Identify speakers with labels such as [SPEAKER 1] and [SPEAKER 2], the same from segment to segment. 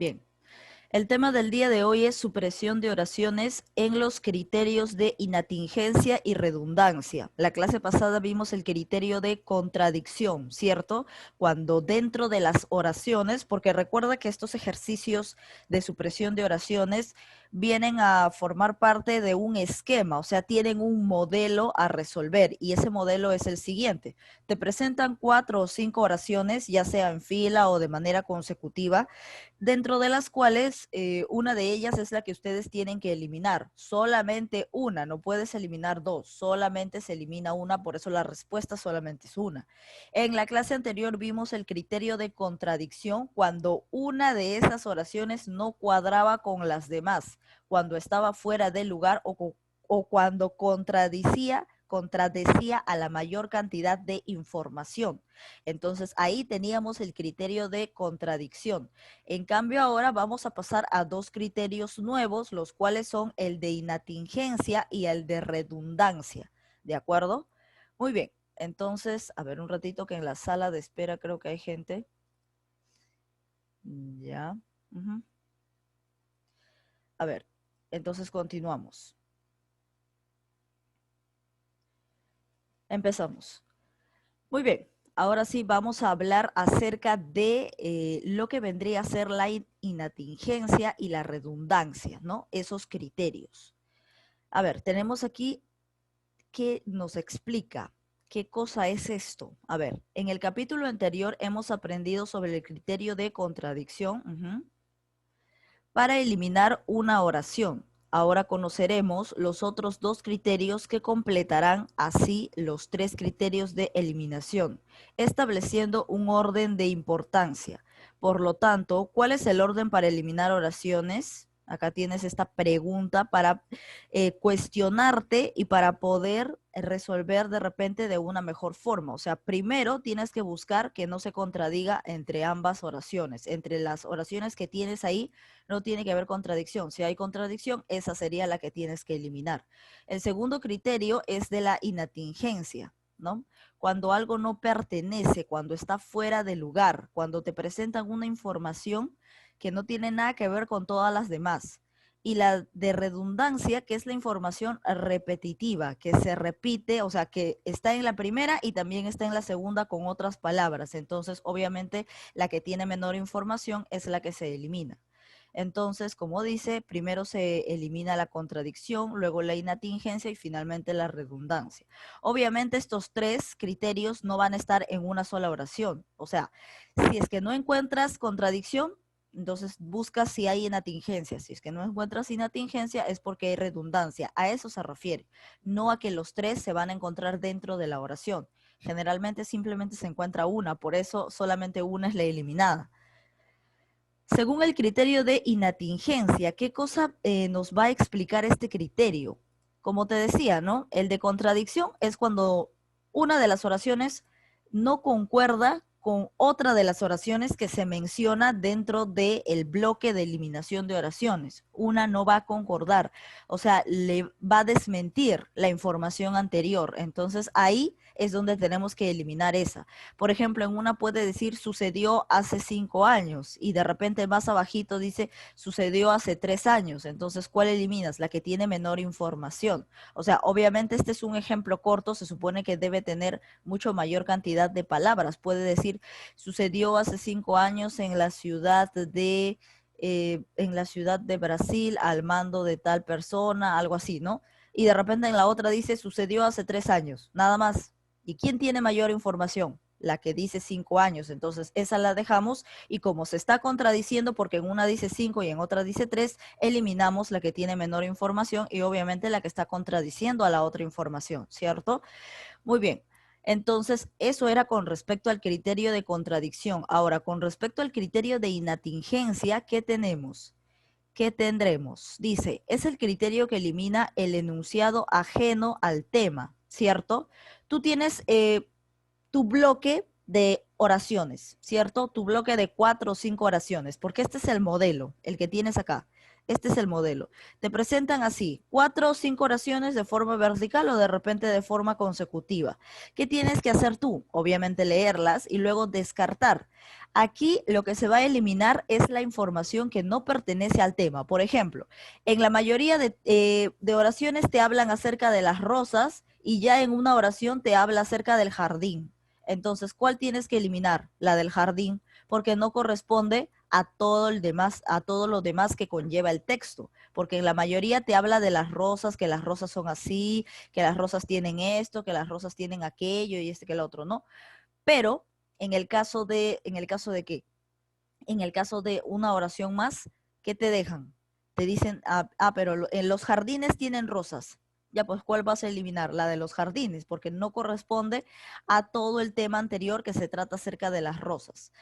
[SPEAKER 1] Bien. El tema del día de hoy es supresión de oraciones en los criterios de inatingencia y redundancia. La clase pasada vimos el criterio de contradicción, ¿cierto? Cuando dentro de las oraciones, porque recuerda que estos ejercicios de supresión de oraciones vienen a formar parte de un esquema, o sea, tienen un modelo a resolver y ese modelo es el siguiente. Te presentan 4 o 5 oraciones, ya sea en fila o de manera consecutiva, dentro de las cuales una de ellas es la que ustedes tienen que eliminar. Solamente una, no puedes eliminar dos, solamente se elimina una, por eso la respuesta solamente es una. En la clase anterior vimos el criterio de contradicción cuando una de esas oraciones no cuadraba con las demás, cuando estaba fuera del lugar o cuando contradecía a la mayor cantidad de información. Entonces ahí teníamos el criterio de contradicción. En cambio ahora vamos a pasar a dos criterios nuevos, los cuales son el de inatingencia y el de redundancia. ¿De acuerdo? Muy bien. Entonces, a ver un ratito que en la sala de espera creo que hay gente. Ya. A ver, entonces continuamos. Empezamos. Muy bien, ahora sí vamos a hablar acerca de lo que vendría a ser la inatingencia y la redundancia, ¿no? Esos criterios. A ver, tenemos aquí que nos explica qué cosa es esto. A ver, en el capítulo anterior hemos aprendido sobre el criterio de contradicción para eliminar una oración. Ahora conoceremos los otros dos criterios que completarán así los tres criterios de eliminación, estableciendo un orden de importancia. Por lo tanto, ¿cuál es el orden para eliminar oraciones? Acá tienes esta pregunta para cuestionarte y para poder resolver de repente de una mejor forma. O sea, primero tienes que buscar que no se contradiga entre ambas oraciones. Entre las oraciones que tienes ahí no tiene que haber contradicción. Si hay contradicción, esa sería la que tienes que eliminar. El segundo criterio es de la inatingencia, ¿no? Cuando algo no pertenece, cuando está fuera de lugar, cuando te presentan una información que no tiene nada que ver con todas las demás. Y la de redundancia, que es la información repetitiva, que se repite, o sea, que está en la primera y también está en la segunda con otras palabras. Entonces, obviamente, la que tiene menor información es la que se elimina. Entonces, como dice, primero se elimina la contradicción, luego la inatingencia y finalmente la redundancia. Obviamente estos tres criterios no van a estar en una sola oración. O sea, si es que no encuentras contradicción, entonces buscas si hay inatingencia. Si es que no encuentras inatingencia es porque hay redundancia. A eso se refiere, no a que los tres se van a encontrar dentro de la oración. Generalmente simplemente se encuentra una, por eso solamente una es la eliminada. Según el criterio de inatingencia, ¿qué cosa nos va a explicar este criterio? Como te decía, ¿no? El de contradicción es cuando una de las oraciones no concuerda con otra de las oraciones que se menciona dentro del bloque de eliminación de oraciones. Una no va a concordar, o sea, le va a desmentir la información anterior. Entonces ahí es donde tenemos que eliminar esa. Por ejemplo, en una puede decir sucedió hace 5 años y de repente más abajito dice sucedió hace 3 años. Entonces, ¿cuál eliminas? La que tiene menor información. O sea, obviamente este es un ejemplo corto, se supone que debe tener mucho mayor cantidad de palabras. Puede decir sucedió hace 5 años en la ciudad de Brasil al mando de tal persona, algo así, ¿no? Y de repente en la otra dice sucedió hace 3 años, nada más. ¿Y quién tiene mayor información? La que dice 5 años. Entonces, esa la dejamos y como se está contradiciendo porque en una dice 5 y en otra dice 3, eliminamos la que tiene menor información y obviamente la que está contradiciendo a la otra información, ¿cierto? Muy bien. Entonces, eso era con respecto al criterio de contradicción. Ahora, con respecto al criterio de inatingencia, ¿qué tenemos? ¿Qué tendremos? Dice, es el criterio que elimina el enunciado ajeno al tema, ¿cierto? Tú tienes tu bloque de oraciones, ¿cierto? Tu bloque de 4 o 5 oraciones, porque este es el modelo, el que tienes acá. Este es el modelo. Te presentan así, 4 o 5 oraciones de forma vertical o de repente de forma consecutiva. ¿Qué tienes que hacer tú? Obviamente leerlas y luego descartar. Aquí lo que se va a eliminar es la información que no pertenece al tema. Por ejemplo, en la mayoría de oraciones te hablan acerca de las rosas y ya en una oración te habla acerca del jardín. Entonces, ¿cuál tienes que eliminar? La del jardín, porque no corresponde a todo el demás, a todo lo demás que conlleva el texto, porque en la mayoría te habla de las rosas, que las rosas son así, que las rosas tienen esto, que las rosas tienen aquello y este que el otro, ¿no? Pero en el caso de qué? En el caso de una oración más, ¿qué te dejan? Te dicen, pero en los jardines tienen rosas. Ya, pues, ¿cuál vas a eliminar? La de los jardines, porque no corresponde a todo el tema anterior que se trata acerca de las rosas.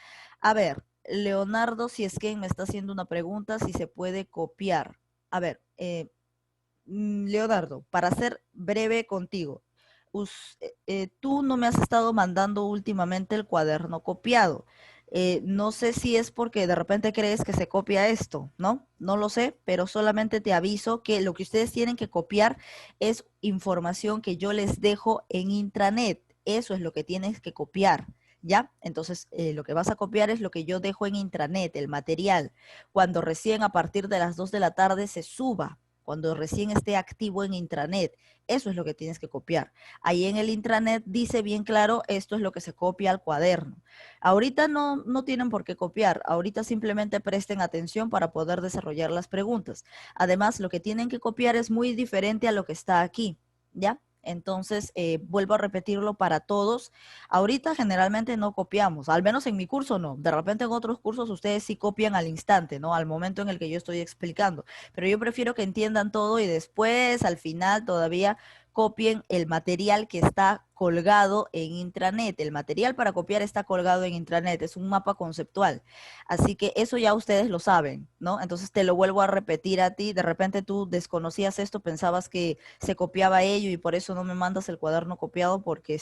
[SPEAKER 1] A ver, Leonardo, si es que me está haciendo una pregunta, si se puede copiar. A ver, Leonardo, para ser breve contigo, tú no me has estado mandando últimamente el cuaderno copiado. No sé si es porque de repente crees que se copia esto, ¿no? No lo sé, pero solamente te aviso que lo que ustedes tienen que copiar es información que yo les dejo en intranet. Eso es lo que tienes que copiar. ¿Ya? Entonces, lo que vas a copiar es lo que yo dejo en intranet, el material, cuando recién a partir de las 2 de la tarde se suba, cuando recién esté activo en intranet. Eso es lo que tienes que copiar. Ahí en el intranet dice bien claro, esto es lo que se copia al cuaderno. Ahorita no tienen por qué copiar, ahorita simplemente presten atención para poder desarrollar las preguntas. Además, lo que tienen que copiar es muy diferente a lo que está aquí, ¿ya? Entonces, vuelvo a repetirlo para todos. Ahorita generalmente no copiamos, al menos en mi curso no. De repente en otros cursos ustedes sí copian al instante, ¿no? Al momento en el que yo estoy explicando. Pero yo prefiero que entiendan todo y después, al final, todavía copien el material que está colgado en intranet. El material para copiar está colgado en intranet, es un mapa conceptual. Así que eso ya ustedes lo saben, ¿no? Entonces te lo vuelvo a repetir a ti. De repente tú desconocías esto, pensabas que se copiaba ello y por eso no me mandas el cuaderno copiado porque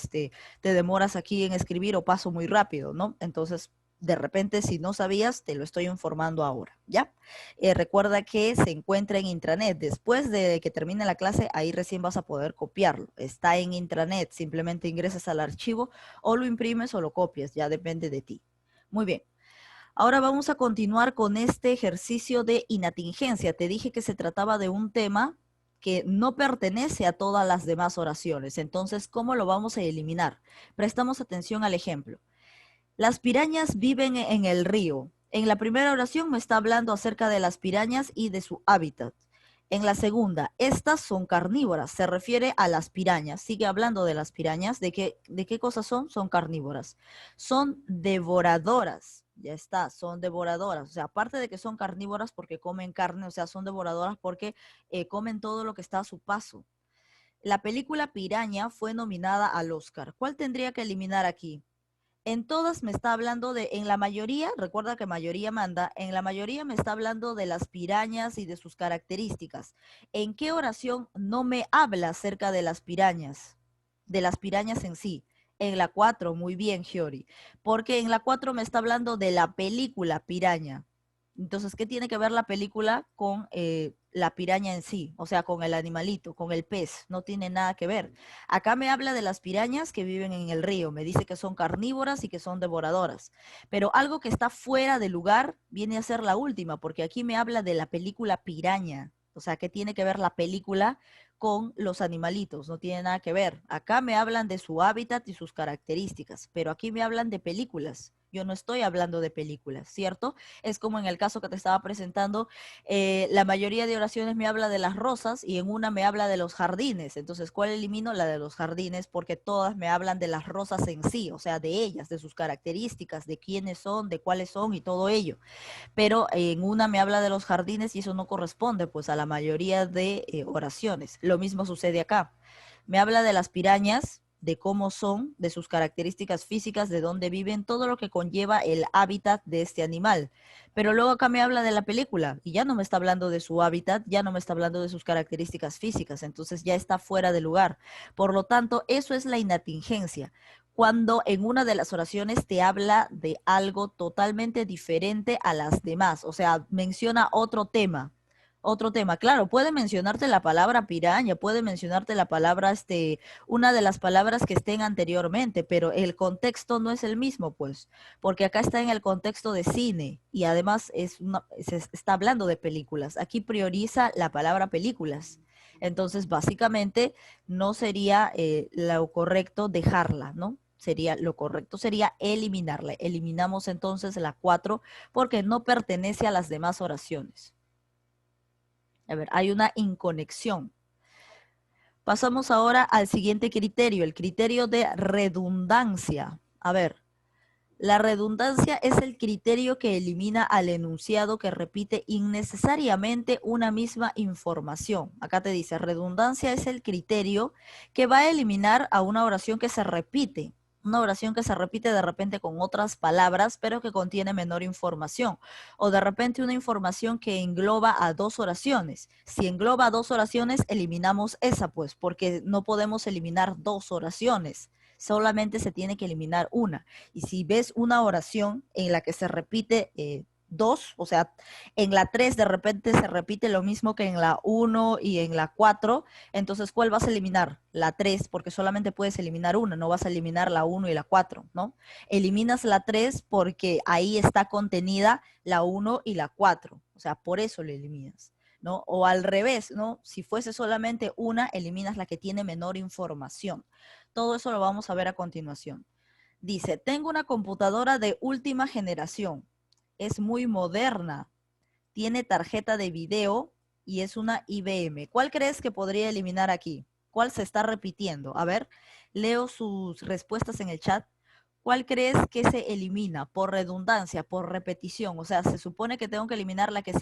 [SPEAKER 1] te demoras aquí en escribir o paso muy rápido, ¿no? Entonces, de repente, si no sabías, te lo estoy informando ahora, ¿ya? Recuerda que se encuentra en intranet. Después de que termine la clase, ahí recién vas a poder copiarlo. Está en intranet. Simplemente ingresas al archivo o lo imprimes o lo copias. Ya depende de ti. Muy bien. Ahora vamos a continuar con este ejercicio de inatingencia. Te dije que se trataba de un tema que no pertenece a todas las demás oraciones. Entonces, ¿cómo lo vamos a eliminar? Prestamos atención al ejemplo. Las pirañas viven en el río. En la primera oración me está hablando acerca de las pirañas y de su hábitat. En la segunda, estas son carnívoras, se refiere a las pirañas. Sigue hablando de las pirañas. ¿De qué cosas son? Son carnívoras. Son devoradoras. Ya está, son devoradoras. O sea, aparte de que son carnívoras porque comen carne, o sea, son devoradoras porque comen todo lo que está a su paso. La película Piraña fue nominada al Oscar. ¿Cuál tendría que eliminar aquí? En todas me está hablando en la mayoría, recuerda que mayoría manda, en la mayoría me está hablando de las pirañas y de sus características. ¿En qué oración no me habla acerca de las pirañas? De las pirañas en sí. En la 4, muy bien, Giori. Porque en la 4 me está hablando de la película Piraña. Entonces, ¿qué tiene que ver la película con la piraña en sí? O sea, con el animalito, con el pez. No tiene nada que ver. Acá me habla de las pirañas que viven en el río. Me dice que son carnívoras y que son devoradoras. Pero algo que está fuera de lugar viene a ser la última, porque aquí me habla de la película Piraña. O sea, ¿qué tiene que ver la película con los animalitos? No tiene nada que ver. Acá me hablan de su hábitat y sus características, pero aquí me hablan de películas. Yo no estoy hablando de películas, ¿cierto? Es como en el caso que te estaba presentando, la mayoría de oraciones me habla de las rosas y en una me habla de los jardines. Entonces, ¿cuál elimino? La de los jardines, porque todas me hablan de las rosas en sí, o sea, de ellas, de sus características, de quiénes son, de cuáles son y todo ello. Pero en una me habla de los jardines y eso no corresponde pues a la mayoría de oraciones. Lo mismo sucede acá. Me habla de las pirañas, de cómo son, de sus características físicas, de dónde viven, todo lo que conlleva el hábitat de este animal. Pero luego acá me habla de la película y ya no me está hablando de su hábitat, ya no me está hablando de sus características físicas, entonces ya está fuera de lugar. Por lo tanto, eso es la inatingencia. Cuando en una de las oraciones te habla de algo totalmente diferente a las demás, o sea, menciona otro tema, Otro tema, claro, puede mencionarte la palabra piraña, puede mencionarte la palabra, una de las palabras que estén anteriormente, pero el contexto no es el mismo, pues, porque acá está en el contexto de cine y además está hablando de películas. Aquí prioriza la palabra películas. Entonces, básicamente, no sería lo correcto dejarla, ¿no? Lo correcto sería eliminarla. Eliminamos entonces la 4 porque no pertenece a las demás oraciones. A ver, hay una inconexión. Pasamos ahora al siguiente criterio, el criterio de redundancia. A ver, la redundancia es el criterio que elimina al enunciado que repite innecesariamente una misma información. Acá te dice, redundancia es el criterio que va a eliminar a una oración que se repite. Una oración que se repite de repente con otras palabras, pero que contiene menor información. O de repente una información que engloba a dos oraciones. Si engloba a dos oraciones, eliminamos esa, pues, porque no podemos eliminar dos oraciones. Solamente se tiene que eliminar una. Y si ves una oración en la que se repite dos, o sea, en la 3 de repente se repite lo mismo que en la 1 y en la 4, entonces ¿cuál vas a eliminar? La 3, porque solamente puedes eliminar una, no vas a eliminar la 1 y la 4, ¿no? Eliminas la 3 porque ahí está contenida la 1 y la 4, o sea, por eso lo eliminas, ¿no? O al revés, ¿no? Si fuese solamente una, eliminas la que tiene menor información. Todo eso lo vamos a ver a continuación. Dice, tengo una computadora de última generación. Es muy moderna. Tiene tarjeta de video y es una IBM. ¿Cuál crees que podría eliminar aquí? ¿Cuál se está repitiendo? A ver, leo sus respuestas en el chat. ¿Cuál crees que se elimina por redundancia, por repetición? O sea, se supone que tengo que eliminar la que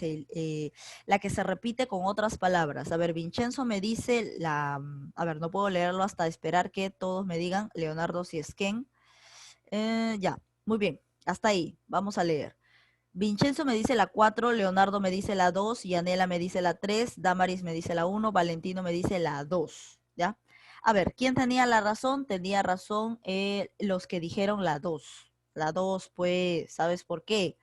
[SPEAKER 1] se repite con otras palabras. A ver, Vincenzo me dice a ver, no puedo leerlo hasta esperar que todos me digan, Leonardo si es Ken. Ya, muy bien, hasta ahí, vamos a leer. Vincenzo me dice la 4, Leonardo me dice la 2, Yanela me dice la 3, Damaris me dice la 1, Valentino me dice la 2, ¿ya? A ver, ¿quién tenía la razón? Tenía razón los que dijeron la 2. La 2, pues, ¿sabes por qué?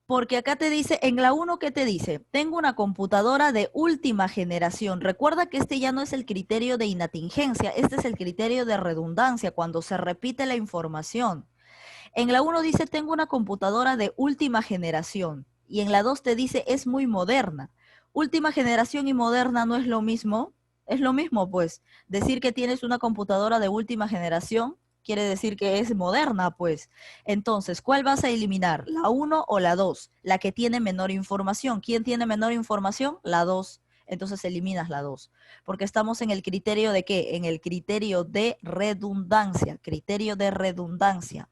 [SPEAKER 1] Porque acá te dice, en la 1, ¿qué te dice? Tengo una computadora de última generación. Recuerda que este ya no es el criterio de inatingencia, este es el criterio de redundancia, cuando se repite la información. En la 1 dice, tengo una computadora de última generación. Y en la 2 te dice, es muy moderna. Última generación y moderna no es lo mismo. Es lo mismo, pues. Decir que tienes una computadora de última generación quiere decir que es moderna, pues. Entonces, ¿cuál vas a eliminar? ¿La 1 o la 2? La que tiene menor información. ¿Quién tiene menor información? La 2. Entonces eliminas la 2, porque estamos en el criterio de qué? En el criterio de redundancia,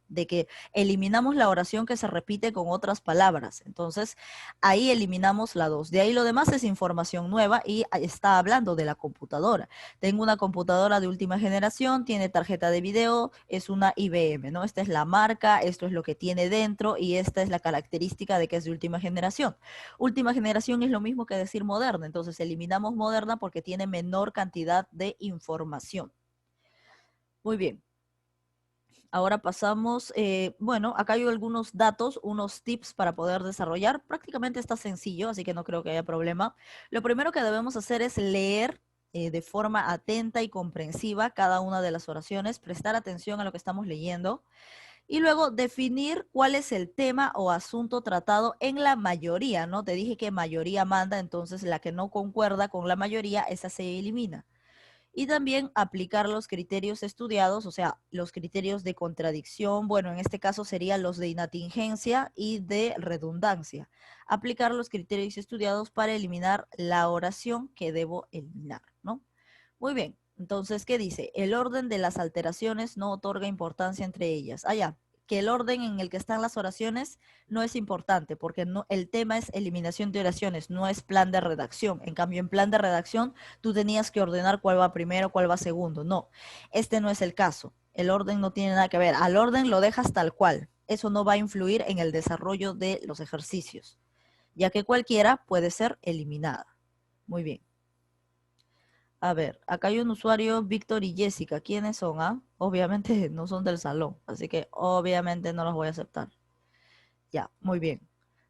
[SPEAKER 1] de que eliminamos la oración que se repite con otras palabras. Entonces, ahí eliminamos la 2. De ahí lo demás es información nueva y está hablando de la computadora. Tengo una computadora de última generación, tiene tarjeta de video, es una IBM, ¿no? Esta es la marca, esto es lo que tiene dentro y esta es la característica de que es de última generación. Última generación es lo mismo que decir moderna, entonces eliminamos moderna porque tiene menor cantidad de información. Muy bien. Ahora pasamos, bueno, acá hay algunos datos, unos tips para poder desarrollar. Prácticamente está sencillo, así que no creo que haya problema. Lo primero que debemos hacer es leer de forma atenta y comprensiva cada una de las oraciones, prestar atención a lo que estamos leyendo y luego definir cuál es el tema o asunto tratado en la mayoría, ¿no? Te dije que mayoría manda, entonces la que no concuerda con la mayoría, esa se elimina. Y también aplicar los criterios estudiados, o sea, los criterios de contradicción, bueno, en este caso serían los de inatingencia y de redundancia. Aplicar los criterios estudiados para eliminar la oración que debo eliminar, ¿no? Muy bien, entonces, ¿qué dice? El orden de las alteraciones no otorga importancia entre ellas. Ah, ya, que el orden en el que están las oraciones no es importante, porque no, el tema es eliminación de oraciones, no es plan de redacción. En cambio, en plan de redacción, tú tenías que ordenar cuál va primero, cuál va segundo. No, este no es el caso. El orden no tiene nada que ver. Al orden lo dejas tal cual. Eso no va a influir en el desarrollo de los ejercicios, ya que cualquiera puede ser eliminada. Muy bien. A ver, acá hay un usuario, Víctor y Jessica. ¿Quiénes son? Ah? Obviamente no son del salón, así que obviamente no los voy a aceptar. Ya, muy bien.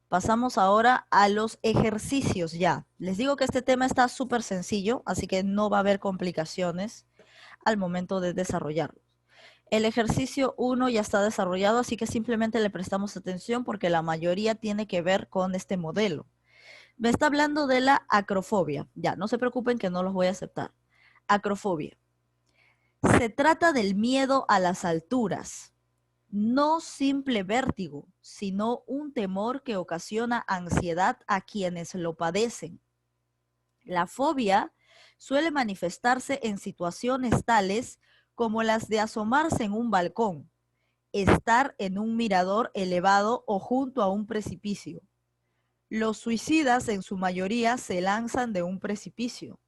[SPEAKER 1] Pasamos ahora a los ejercicios ya. Les digo que este tema está súper sencillo, así que no va a haber complicaciones al momento de desarrollarlo. El ejercicio 1 ya está desarrollado, así que simplemente le prestamos atención porque la mayoría tiene que ver con este modelo. Me está hablando de la acrofobia. Ya, no se preocupen que no los voy a aceptar. Acrofobia. Se trata del miedo a las alturas. No simple vértigo, sino un temor que ocasiona ansiedad a quienes lo padecen. La fobia suele manifestarse en situaciones tales como las de asomarse en un balcón, estar en un mirador elevado o junto a un precipicio. Los suicidas en su mayoría se lanzan de un precipicio.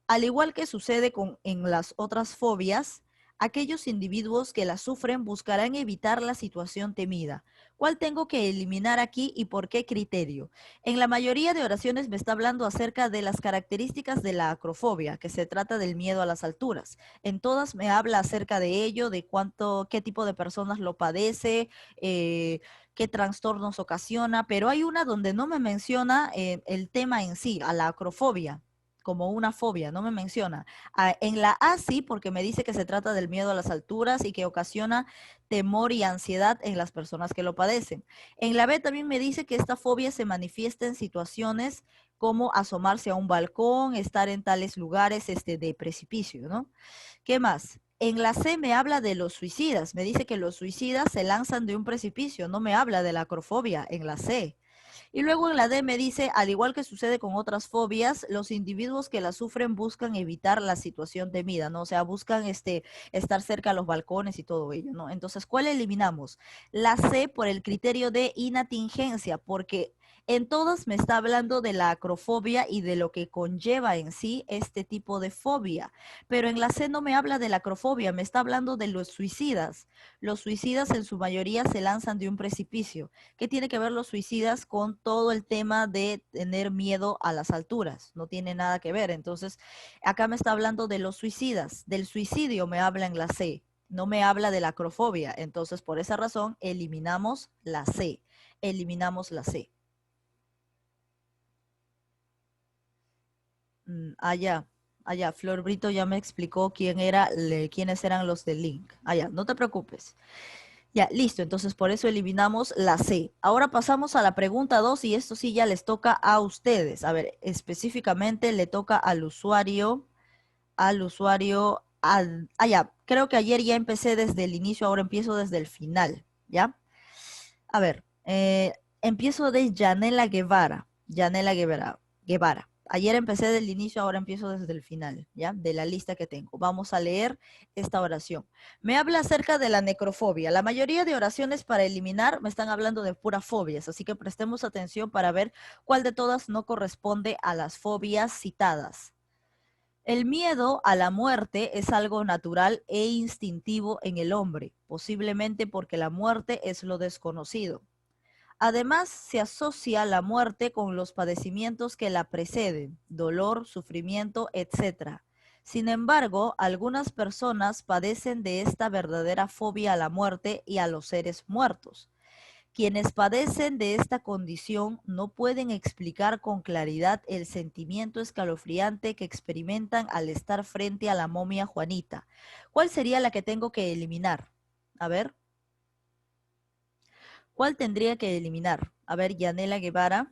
[SPEAKER 1] Al igual que sucede en las otras fobias, aquellos individuos que la sufren buscarán evitar la situación temida. ¿Cuál tengo que eliminar aquí y por qué criterio? En la mayoría de oraciones me está hablando acerca de las características de la acrofobia, que se trata del miedo a las alturas. En todas me habla acerca de ello, de qué tipo de personas lo padece, qué trastornos ocasiona, pero hay una donde no me menciona el tema en sí, a la acrofobia como una fobia, no me menciona. En la A sí, porque me dice que se trata del miedo a las alturas y que ocasiona temor y ansiedad en las personas que lo padecen. En la B también me dice que esta fobia se manifiesta en situaciones como asomarse a un balcón, estar en tales lugares de precipicio, ¿no? ¿Qué más? En la C me habla de los suicidas, me dice que los suicidas se lanzan de un precipicio, no me habla de la acrofobia en la C. Y luego en la D me dice, al igual que sucede con otras fobias, los individuos que la sufren buscan evitar la situación temida, ¿no? O sea, buscan estar cerca a los balcones y todo ello, ¿no? Entonces, ¿cuál eliminamos? La C por el criterio de inatingencia, porque en todas me está hablando de la acrofobia y de lo que conlleva en sí este tipo de fobia. Pero en la C no me habla de la acrofobia, me está hablando de los suicidas. Los suicidas en su mayoría se lanzan de un precipicio. ¿Qué tiene que ver los suicidas con todo el tema de tener miedo a las alturas? No tiene nada que ver. Entonces, acá me está hablando de los suicidas. Del suicidio me habla en la C. No me habla de la acrofobia. Entonces, por esa razón, eliminamos la C. Eliminamos la C. Allá, allá, Flor Brito ya me explicó quiénes eran los del link. Allá, no te preocupes. Ya, listo. Entonces, por eso eliminamos la C. Ahora pasamos a la pregunta 2 y esto sí ya les toca a ustedes. A ver, específicamente le toca ya, creo que ayer ya empecé desde el inicio, ahora empiezo desde el final, ¿ya? A ver, empiezo de Yanela Guevara. Yanela Guevara. Ayer empecé del inicio, ahora empiezo desde el final, ¿ya? De la lista que tengo. Vamos a leer esta oración. Me habla acerca de la necrofobia. La mayoría de oraciones para eliminar me están hablando de puras fobias, así que prestemos atención para ver cuál de todas no corresponde a las fobias citadas. El miedo a la muerte es algo natural e instintivo en el hombre, posiblemente porque la muerte es lo desconocido. Además, se asocia la muerte con los padecimientos que la preceden, dolor, sufrimiento, etc. Sin embargo, algunas personas padecen de esta verdadera fobia a la muerte y a los seres muertos. Quienes padecen de esta condición no pueden explicar con claridad el sentimiento escalofriante que experimentan al estar frente a la momia Juanita. ¿Cuál sería la que tengo que eliminar? A ver. ¿Cuál tendría que eliminar? A ver, Yanela Guevara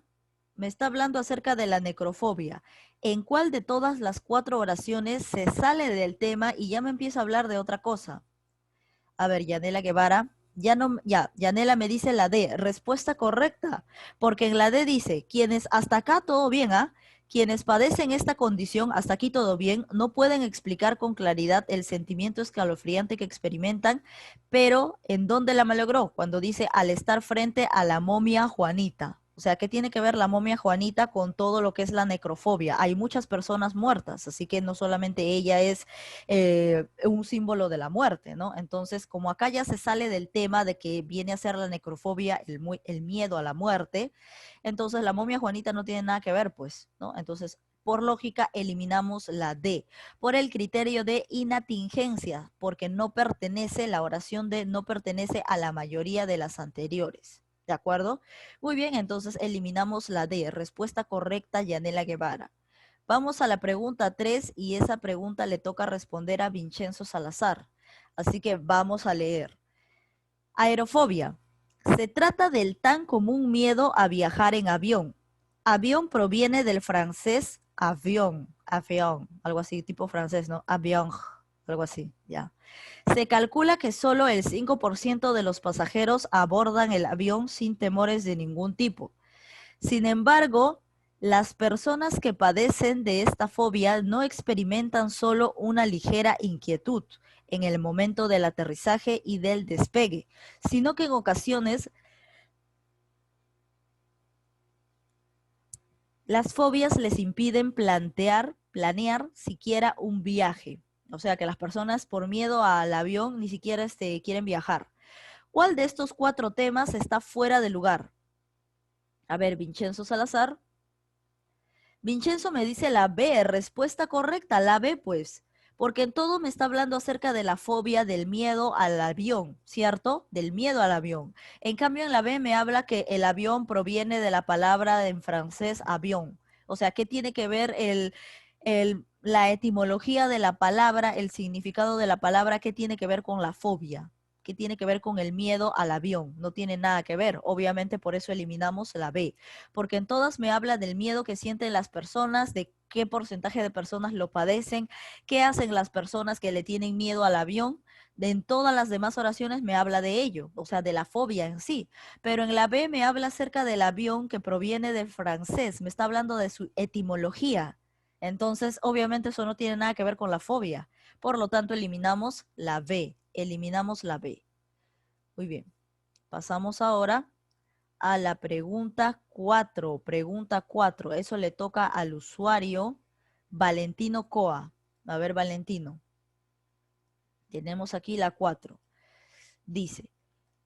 [SPEAKER 1] me está hablando acerca de la necrofobia. ¿En cuál de todas las 4 oraciones se sale del tema y ya me empieza a hablar de otra cosa? A ver, Yanela Guevara, Yanela me dice la D, respuesta correcta, porque en la D dice, quienes hasta acá todo bien, ¿ah? Quienes padecen esta condición, hasta aquí todo bien, no pueden explicar con claridad el sentimiento escalofriante que experimentan, pero ¿en dónde la malogró? Cuando dice al estar frente a la momia Juanita. O sea, ¿qué tiene que ver la momia Juanita con todo lo que es la necrofobia? Hay muchas personas muertas, así que no solamente ella es un símbolo de la muerte, ¿no? Entonces, como acá ya se sale del tema de que viene a ser la necrofobia, el miedo a la muerte, entonces la momia Juanita no tiene nada que ver, pues, ¿no? Entonces, por lógica, eliminamos la D, por el criterio de inatingencia, porque no pertenece, la oración D no pertenece a la mayoría de las anteriores. ¿De acuerdo? Muy bien, entonces eliminamos la D. Respuesta correcta, Yanela Guevara. Vamos a la pregunta 3 y esa pregunta le toca responder a Vincenzo Salazar. Así que vamos a leer. Aerofobia. Se trata del tan común miedo a viajar en avión. Avión proviene del francés avión, algo así, tipo francés, ¿no? Avión, algo así, ya. Se calcula que solo el 5% de los pasajeros abordan el avión sin temores de ningún tipo. Sin embargo, las personas que padecen de esta fobia no experimentan solo una ligera inquietud en el momento del aterrizaje y del despegue, sino que en ocasiones las fobias les impiden planear siquiera un viaje. O sea que las personas por miedo al avión ni siquiera quieren viajar. ¿Cuál de estos 4 temas está fuera de lugar? A ver, Vincenzo Salazar. Vincenzo me dice la B, respuesta correcta, la B pues, porque en todo me está hablando acerca de la fobia, del miedo al avión, ¿cierto? Del miedo al avión. En cambio en la B me habla que el avión proviene de la palabra en francés avión. O sea, ¿qué tiene que ver la etimología de la palabra, el significado de la palabra, qué tiene que ver con la fobia? ¿Qué tiene que ver con el miedo al avión? No tiene nada que ver. Obviamente por eso eliminamos la B, porque en todas me habla del miedo que sienten las personas, de qué porcentaje de personas lo padecen, qué hacen las personas que le tienen miedo al avión. En todas las demás oraciones me habla de ello, o sea, de la fobia en sí. Pero en la B me habla acerca del avión que proviene del francés, me está hablando de su etimología. Entonces, obviamente eso no tiene nada que ver con la fobia. Por lo tanto, eliminamos la B. Eliminamos la B. Muy bien. Pasamos ahora a la pregunta 4. Pregunta 4. Eso le toca al usuario Valentino Coa. A ver, Valentino. Tenemos aquí la 4. Dice,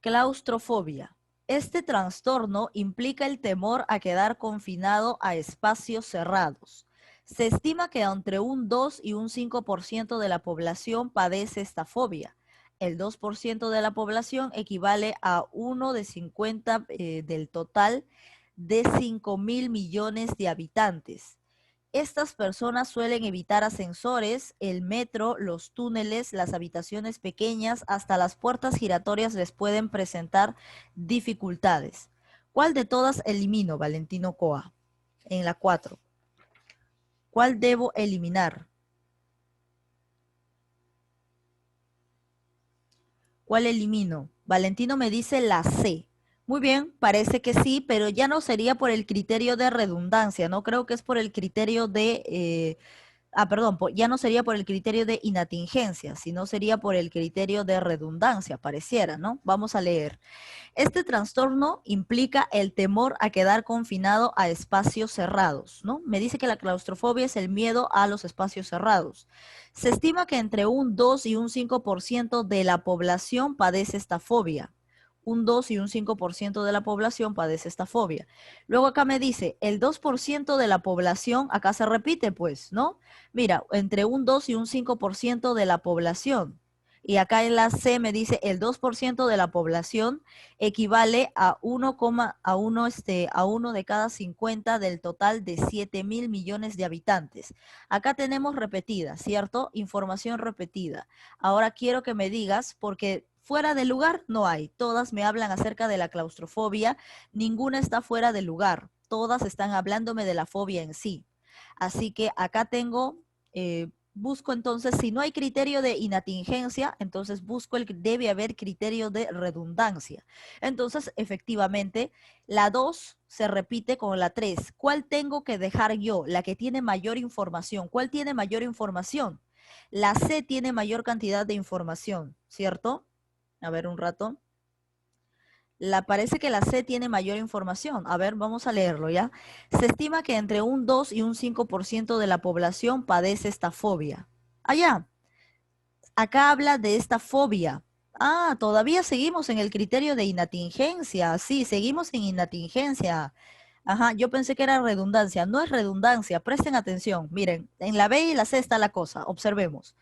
[SPEAKER 1] claustrofobia. Este trastorno implica el temor a quedar confinado a espacios cerrados. Se estima que entre un 2 y un 5% de la población padece esta fobia. El 2% de la población equivale a 1 de 50 del total de 5.000 millones de habitantes. Estas personas suelen evitar ascensores, el metro, los túneles, las habitaciones pequeñas, hasta las puertas giratorias les pueden presentar dificultades. ¿Cuál de todas elimino, Valentino Coa? En la 4. ¿Cuál debo eliminar? ¿Cuál elimino? Valentino me dice la C. Muy bien, parece que sí, pero ya no sería por el criterio de redundancia, no creo que es por el criterio de perdón, ya no sería por el criterio de inatingencia, sino sería por el criterio de redundancia, pareciera, ¿no? Vamos a leer. Este trastorno implica el temor a quedar confinado a espacios cerrados, ¿no? Me dice que la claustrofobia es el miedo a los espacios cerrados. Se estima que entre un 2 y un 5% de la población padece esta fobia. Un 2 y un 5% de la población padece esta fobia. Luego acá me dice, el 2% de la población, acá se repite pues, ¿no? Mira, entre un 2 y un 5% de la población. Y acá en la C me dice el 2% de la población equivale a 1 de cada 50 del total de 7.000 millones de habitantes. Acá tenemos repetida, ¿cierto? Información repetida. Ahora quiero que me digas, porque fuera de lugar no hay. Todas me hablan acerca de la claustrofobia, ninguna está fuera de lugar. Todas están hablándome de la fobia en sí. Así que acá tengo, busco entonces, si no hay criterio de inatingencia, entonces debe haber criterio de redundancia. Entonces, efectivamente, la 2 se repite con la 3. ¿Cuál tengo que dejar yo? La que tiene mayor información. ¿Cuál tiene mayor información? La C tiene mayor cantidad de información, ¿cierto? A ver un rato. Parece que la C tiene mayor información. A ver, vamos a leerlo ya. Se estima que entre un 2 y un 5% de la población padece esta fobia. Allá, acá habla de esta fobia. Ah, todavía seguimos en el criterio de inatingencia. Sí, seguimos en inatingencia. Ajá, yo pensé que era redundancia. No es redundancia. Presten atención. Miren, en la B y la C está la cosa. Observemos.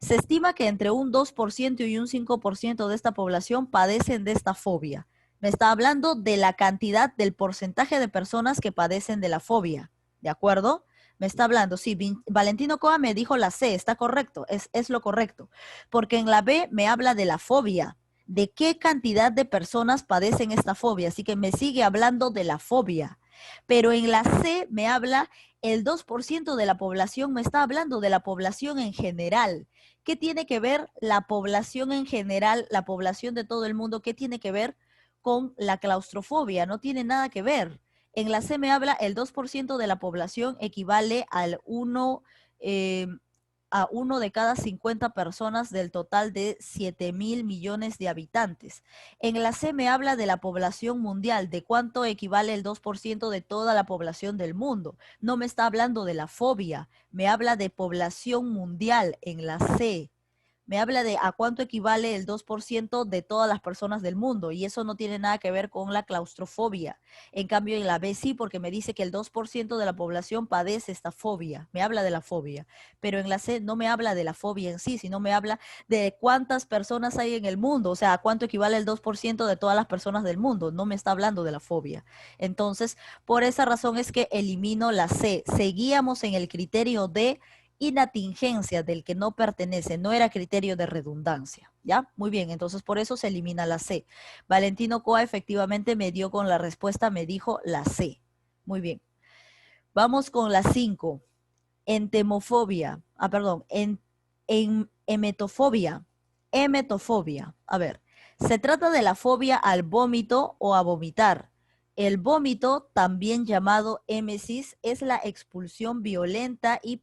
[SPEAKER 1] Se estima que entre un 2% y un 5% de esta población padecen de esta fobia. Me está hablando de la cantidad, del porcentaje de personas que padecen de la fobia, ¿de acuerdo? Me está hablando, sí, Valentino Coa me dijo la C, está correcto, es lo correcto, porque en la B me habla de la fobia, de qué cantidad de personas padecen esta fobia, así que me sigue hablando de la fobia, pero en la C me habla el 2% de la población, me está hablando de la población en general. ¿Qué tiene que ver la población en general, la población de todo el mundo? ¿Qué tiene que ver con la claustrofobia? No tiene nada que ver. En la C me habla el 2% de la población equivale al 1, a 1 de cada 50 personas del total de 7.000 millones de habitantes. En la C me habla de la población mundial, de cuánto equivale el 2% de toda la población del mundo. No me está hablando de la fobia, me habla de población mundial en la C. Me habla de a cuánto equivale el 2% de todas las personas del mundo y eso no tiene nada que ver con la claustrofobia. En cambio, en la B sí, porque me dice que el 2% de la población padece esta fobia, me habla de la fobia, pero en la C no me habla de la fobia en sí, sino me habla de cuántas personas hay en el mundo, o sea, a cuánto equivale el 2% de todas las personas del mundo, no me está hablando de la fobia. Entonces, por esa razón es que elimino la C. Seguíamos en el criterio de inatingencia del que no pertenece, no era criterio de redundancia, ¿ya? Muy bien, entonces por eso se elimina la C. Valentino Coa efectivamente me dio con la respuesta, me dijo la C. Muy bien. Vamos con la 5. Entemofobia. Perdón, en emetofobia. Emetofobia. A ver, se trata de la fobia al vómito o a vomitar. El vómito, también llamado émesis, es la expulsión violenta y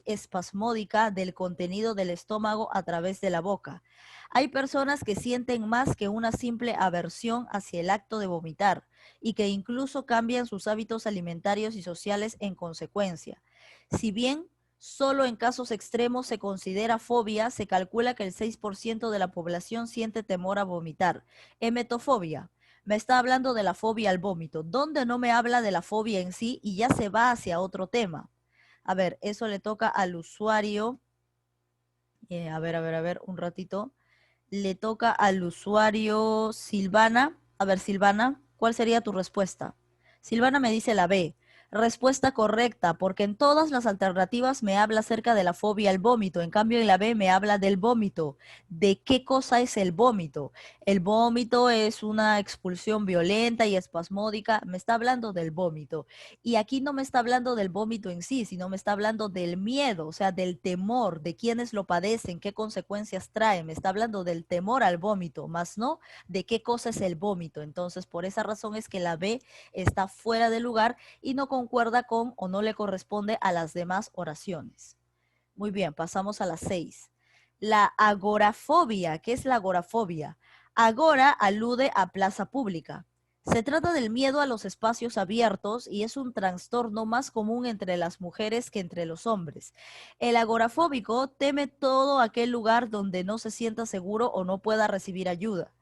[SPEAKER 1] espasmódica del contenido del estómago a través de la boca. Hay personas que sienten más que una simple aversión hacia el acto de vomitar y que incluso cambian sus hábitos alimentarios y sociales en consecuencia. Si bien solo en casos extremos se considera fobia, se calcula que el 6% de la población siente temor a vomitar. Emetofobia. Me está hablando de la fobia al vómito, donde no me habla de la fobia en sí y ya se va hacia otro tema. A ver, eso le toca al usuario. A ver, un ratito. Le toca al usuario Silvana. A ver, Silvana, ¿cuál sería tu respuesta? Silvana me dice la B. Respuesta correcta, porque en todas las alternativas me habla acerca de la fobia al vómito. En cambio, en la B me habla del vómito. ¿De qué cosa es el vómito? El vómito es una expulsión violenta y espasmódica. Me está hablando del vómito. Y aquí no me está hablando del vómito en sí, sino me está hablando del miedo, o sea, del temor, de quiénes lo padecen, qué consecuencias trae. Me está hablando del temor al vómito, más no de qué cosa es el vómito. Entonces, por esa razón es que la B está fuera de lugar y no concuerda con o no le corresponde a las demás oraciones. Muy bien, pasamos a las 6. La agorafobia. ¿Qué es la agorafobia? Agora alude a plaza pública. Se trata del miedo a los espacios abiertos y es un trastorno más común entre las mujeres que entre los hombres. El agorafóbico teme todo aquel lugar donde no se sienta seguro o no pueda recibir ayuda.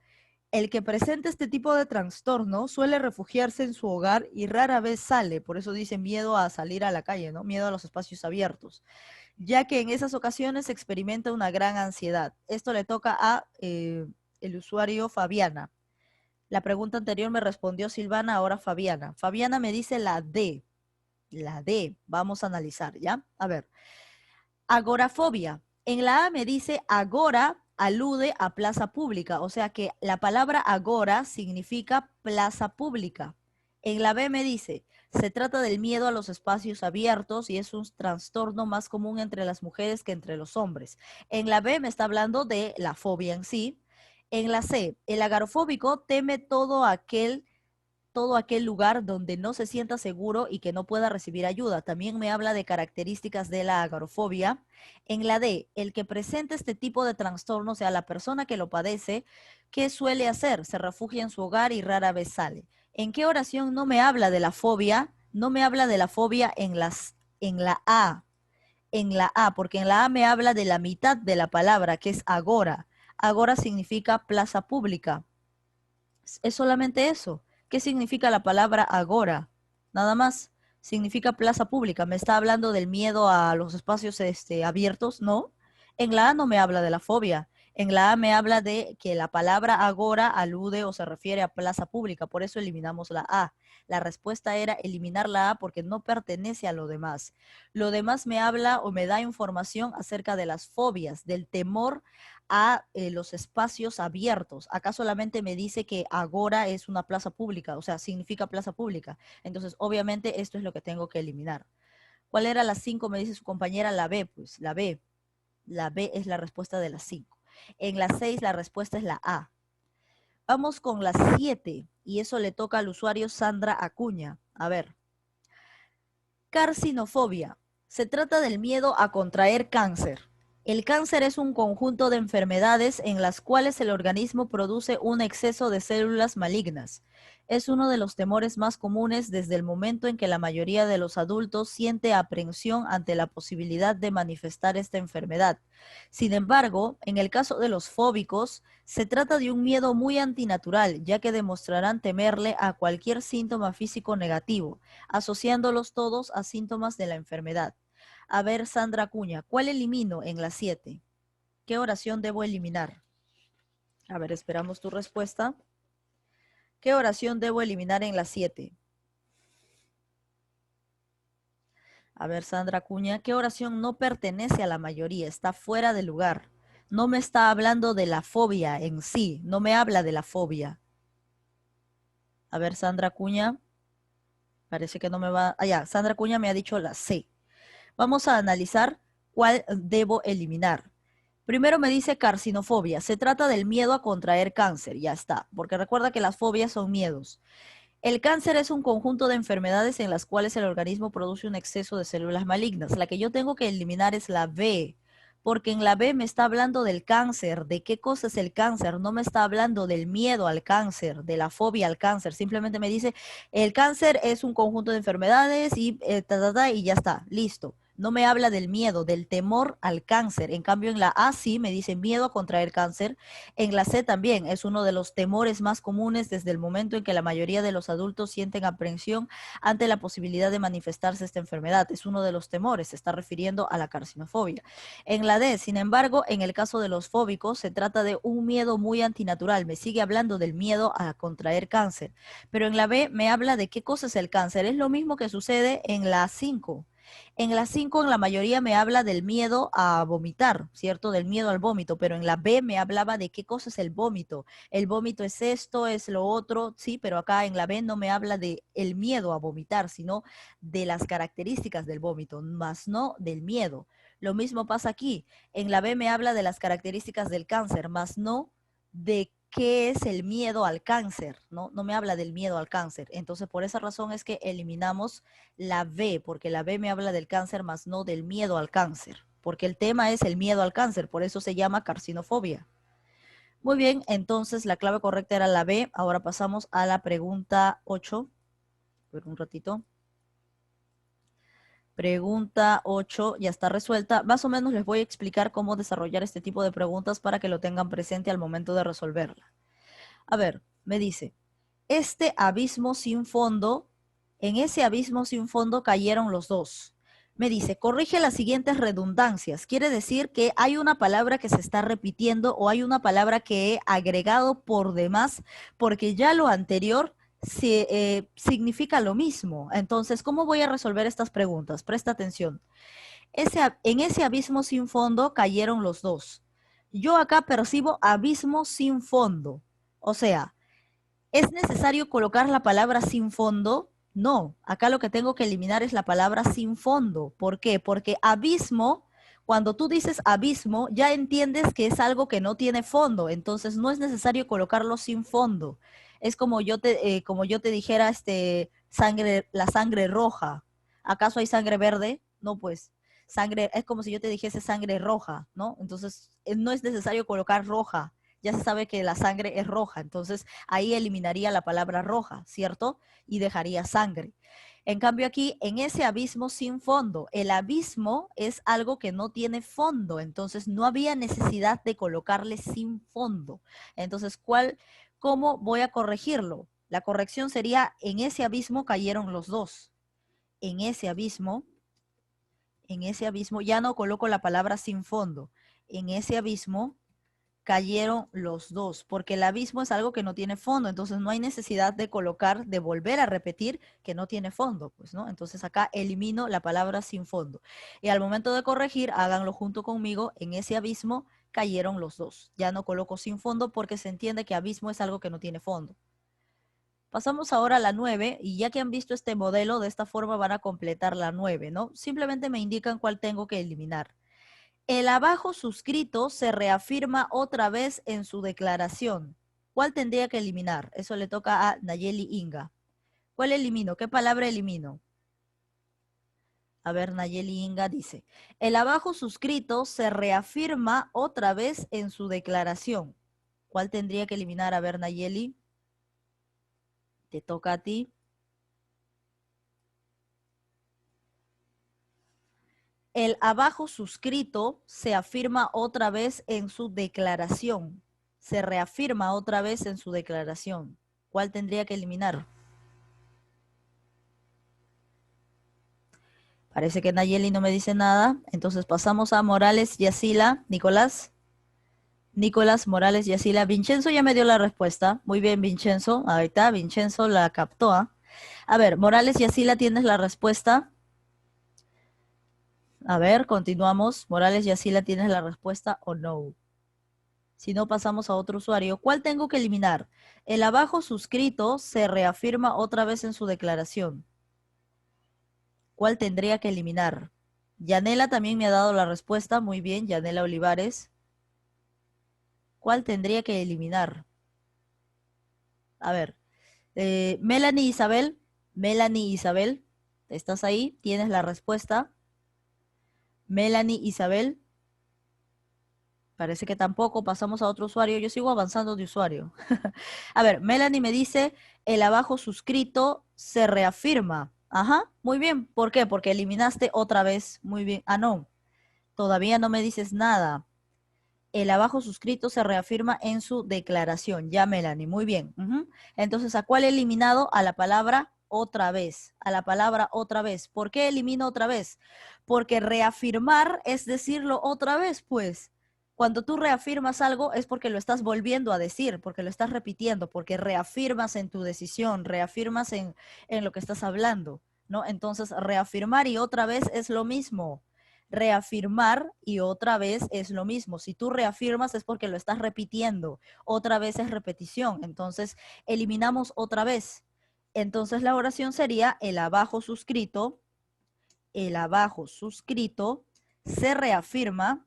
[SPEAKER 1] El que presenta este tipo de trastorno suele refugiarse en su hogar y rara vez sale, por eso dice miedo a salir a la calle, ¿no? Miedo a los espacios abiertos, ya que en esas ocasiones experimenta una gran ansiedad. Esto le toca a el usuario Fabiana. La pregunta anterior me respondió Silvana, ahora Fabiana. Fabiana me dice la D. La D. Vamos a analizar, ¿ya? A ver. Agorafobia. En la A me dice agora alude a plaza pública, o sea que la palabra agora significa plaza pública. En la B me dice, se trata del miedo a los espacios abiertos y es un trastorno más común entre las mujeres que entre los hombres. En la B me está hablando de la fobia en sí. En la C, el agorafóbico teme todo aquel lugar donde no se sienta seguro y que no pueda recibir ayuda. También me habla de características de la agorafobia. En la D, el que presenta este tipo de trastorno, o sea, la persona que lo padece, ¿qué suele hacer? Se refugia en su hogar y rara vez sale. ¿En qué oración no me habla de la fobia? No me habla de la fobia en la A. En la A, porque en la A me habla de la mitad de la palabra, que es agora. Agora significa plaza pública. Es solamente eso. ¿Qué significa la palabra agora? Nada más. Significa plaza pública. ¿Me está hablando del miedo a los espacios abiertos? No. En la A no me habla de la fobia. En la A me habla de que la palabra agora alude o se refiere a plaza pública, por eso eliminamos la A. La respuesta era eliminar la A porque no pertenece a lo demás. Lo demás me habla o me da información acerca de las fobias, del temor a los espacios abiertos. Acá solamente me dice que agora es una plaza pública, o sea, significa plaza pública. Entonces, obviamente, esto es lo que tengo que eliminar. ¿Cuál era la 5? Me dice su compañera, la B, pues la B. La B es la respuesta de la 5. En la 6 la respuesta es la A. Vamos con la 7 y eso le toca al usuario Sandra Acuña. A ver. Carcinofobia. Se trata del miedo a contraer cáncer. El cáncer es un conjunto de enfermedades en las cuales el organismo produce un exceso de células malignas. Es uno de los temores más comunes desde el momento en que la mayoría de los adultos siente aprensión ante la posibilidad de manifestar esta enfermedad. Sin embargo, en el caso de los fóbicos, se trata de un miedo muy antinatural, ya que demostrarán temerle a cualquier síntoma físico negativo, asociándolos todos a síntomas de la enfermedad. A ver, Sandra Acuña, ¿cuál elimino en la 7? ¿Qué oración debo eliminar? A ver, esperamos tu respuesta. ¿Qué oración debo eliminar en la 7? A ver, Sandra Acuña, ¿qué oración no pertenece a la mayoría? Está fuera de lugar. No me está hablando de la fobia en sí, no me habla de la fobia. A ver, Sandra Acuña, parece que no me va... Ah, ya, Sandra Acuña me ha dicho la C. Vamos a analizar cuál debo eliminar. Primero me dice carcinofobia. Se trata del miedo a contraer cáncer. Ya está. Porque recuerda que las fobias son miedos. El cáncer es un conjunto de enfermedades en las cuales el organismo produce un exceso de células malignas. La que yo tengo que eliminar es la B. Porque en la B me está hablando del cáncer. ¿De qué cosa es el cáncer? No me está hablando del miedo al cáncer, de la fobia al cáncer. Simplemente me dice, el cáncer es un conjunto de enfermedades y y ya está, listo. No me habla del miedo, del temor al cáncer. En cambio, en la A sí me dice miedo a contraer cáncer. En la C también es uno de los temores más comunes desde el momento en que la mayoría de los adultos sienten aprensión ante la posibilidad de manifestarse esta enfermedad. Es uno de los temores, se está refiriendo a la carcinofobia. En la D, sin embargo, en el caso de los fóbicos, se trata de un miedo muy antinatural. Me sigue hablando del miedo a contraer cáncer. Pero en la B me habla de qué cosa es el cáncer. Es lo mismo que sucede en la 5. En la 5, en la mayoría me habla del miedo a vomitar, ¿cierto? Del miedo al vómito, pero en la B me hablaba de qué cosa es el vómito. El vómito es esto, es lo otro, sí, pero acá en la B no me habla de el miedo a vomitar, sino de las características del vómito, más no del miedo. Lo mismo pasa aquí. En la B me habla de las características del cáncer, más no de qué es el miedo al cáncer, ¿no? No me habla del miedo al cáncer. Entonces, por esa razón es que eliminamos la B, porque la B me habla del cáncer, más no del miedo al cáncer, porque el tema es el miedo al cáncer, por eso se llama carcinofobia. Muy bien, entonces la clave correcta era la B. Ahora pasamos a la pregunta 8. Por un ratito. Pregunta 8 ya está resuelta. Más o menos les voy a explicar cómo desarrollar este tipo de preguntas para que lo tengan presente al momento de resolverla. A ver, me dice, este abismo sin fondo, en ese abismo sin fondo cayeron los dos. Me dice, corrige las siguientes redundancias. Quiere decir que hay una palabra que se está repitiendo o hay una palabra que he agregado por demás porque ya lo anterior significa lo mismo. Entonces, ¿cómo voy a resolver estas preguntas? Presta atención. En ese abismo sin fondo cayeron los dos. Yo acá percibo abismo sin fondo. O sea, ¿es necesario colocar la palabra sin fondo? No, acá lo que tengo que eliminar es la palabra sin fondo. ¿Por qué? Porque abismo, cuando tú dices abismo, ya entiendes que es algo que no tiene fondo, entonces no es necesario colocarlo sin fondo. Es como yo te dijera, sangre, la sangre roja. ¿Acaso hay sangre verde? No, pues sangre, es como si yo te dijese sangre roja, ¿no? Entonces no es necesario colocar roja, ya se sabe que la sangre es roja, entonces ahí eliminaría la palabra roja, ¿cierto? Y dejaría sangre. En cambio aquí, en ese abismo sin fondo, el abismo es algo que no tiene fondo, entonces no había necesidad de colocarle sin fondo. Entonces, ¿cómo voy a corregirlo? La corrección sería, en ese abismo cayeron los dos. En ese abismo, ya no coloco la palabra sin fondo. En ese abismo cayeron los dos, porque el abismo es algo que no tiene fondo, entonces no hay necesidad de colocar, de volver a repetir que no tiene fondo, pues, ¿no? Entonces acá elimino la palabra sin fondo. Y al momento de corregir, háganlo junto conmigo, en ese abismo cayeron los dos. Ya no coloco sin fondo porque se entiende que abismo es algo que no tiene fondo. Pasamos ahora a la 9, y ya que han visto este modelo, de esta forma van a completar la 9, ¿no? Simplemente me indican cuál tengo que eliminar. El abajo suscrito se reafirma otra vez en su declaración. ¿Cuál tendría que eliminar? Eso le toca a Nayeli Inga. ¿Cuál elimino? ¿Qué palabra elimino? A ver, Nayeli Inga dice, el abajo suscrito se reafirma otra vez en su declaración. ¿Cuál tendría que eliminar? A ver, Nayeli. Te toca a ti. El abajo suscrito se afirma otra vez en su declaración. Se reafirma otra vez en su declaración. ¿Cuál tendría que eliminar? Parece que Nayeli no me dice nada. Entonces pasamos a Morales, Yacila, Nicolás. Nicolás, Morales, Yacila. Vincenzo ya me dio la respuesta. Muy bien, Vincenzo. Ahí está, Vincenzo la captó. A ver, Morales, Yacila, ¿tienes la respuesta? A ver, continuamos. Morales, Yacila, ¿tienes la respuesta o no? Si no, pasamos a otro usuario. ¿Cuál tengo que eliminar? El abajo suscrito se reafirma otra vez en su declaración. ¿Cuál tendría que eliminar? Yanela también me ha dado la respuesta. Muy bien, Yanela Olivares. ¿Cuál tendría que eliminar? A ver, Melanie Isabel. Melanie Isabel, ¿estás ahí? ¿Tienes la respuesta? Melanie Isabel. Parece que tampoco. Pasamos a otro usuario. Yo sigo avanzando de usuario. A ver, Melanie me dice, el abajo suscrito se reafirma. Ajá, muy bien. ¿Por qué? Porque eliminaste otra vez. Muy bien. Ah, no. Todavía no me dices nada. El abajo suscrito se reafirma en su declaración. Ya, Melanie, muy bien. Entonces, ¿a cuál he eliminado? A la palabra otra vez. A la palabra otra vez. ¿Por qué elimino otra vez? Porque reafirmar es decirlo otra vez, pues. Cuando tú reafirmas algo es porque lo estás volviendo a decir, porque lo estás repitiendo, porque reafirmas en tu decisión, reafirmas en lo que estás hablando, ¿no? Entonces, reafirmar y otra vez es lo mismo. Reafirmar y otra vez es lo mismo. Si tú reafirmas es porque lo estás repitiendo. Otra vez es repetición. Entonces, eliminamos otra vez. Entonces, la oración sería el abajo suscrito se reafirma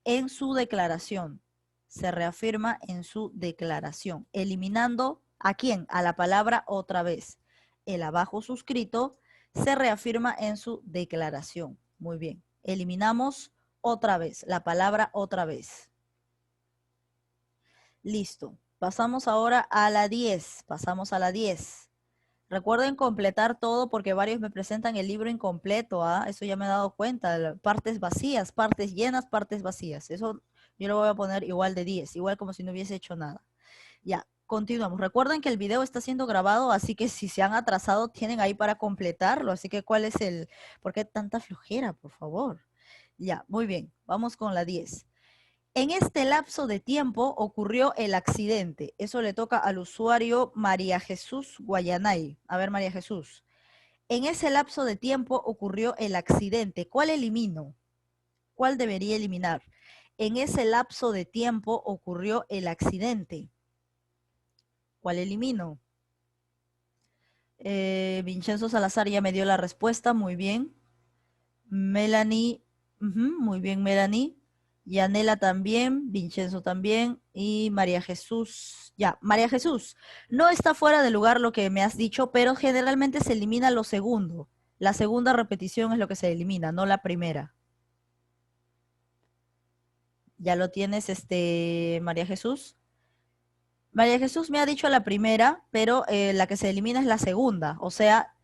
[SPEAKER 1] en su declaración. Se reafirma en su declaración. Eliminando ¿a quién? A la palabra otra vez. El abajo suscrito se reafirma en su declaración. Muy bien. Eliminamos otra vez, la palabra otra vez. Listo. Pasamos ahora a la 10. Pasamos a la 10. Recuerden completar todo porque varios me presentan el libro incompleto. Eso ya me he dado cuenta. Partes vacías, partes llenas, partes vacías. Eso yo lo voy a poner igual de 10, igual como si no hubiese hecho nada. Ya, continuamos. Recuerden que el video está siendo grabado, así que si se han atrasado, tienen ahí para completarlo. Así que, ¿cuál es el...? ¿Por qué tanta flojera, por favor? Ya, muy bien. Vamos con la 10. En este lapso de tiempo ocurrió el accidente. Eso le toca al usuario María Jesús Guayanay. A ver, María Jesús. En ese lapso de tiempo ocurrió el accidente. ¿Cuál elimino? ¿Cuál debería eliminar? En ese lapso de tiempo ocurrió el accidente. ¿Cuál elimino? Vincenzo Salazar ya me dio la respuesta. Muy bien. Melanie. Muy bien, Melanie. Yanela también, Vincenzo también y María Jesús. Ya, María Jesús, no está fuera de lugar lo que me has dicho, pero generalmente se elimina lo segundo. La segunda repetición es lo que se elimina, no la primera. ¿Ya lo tienes, María Jesús? María Jesús me ha dicho la primera, pero la que se elimina es la segunda. O sea,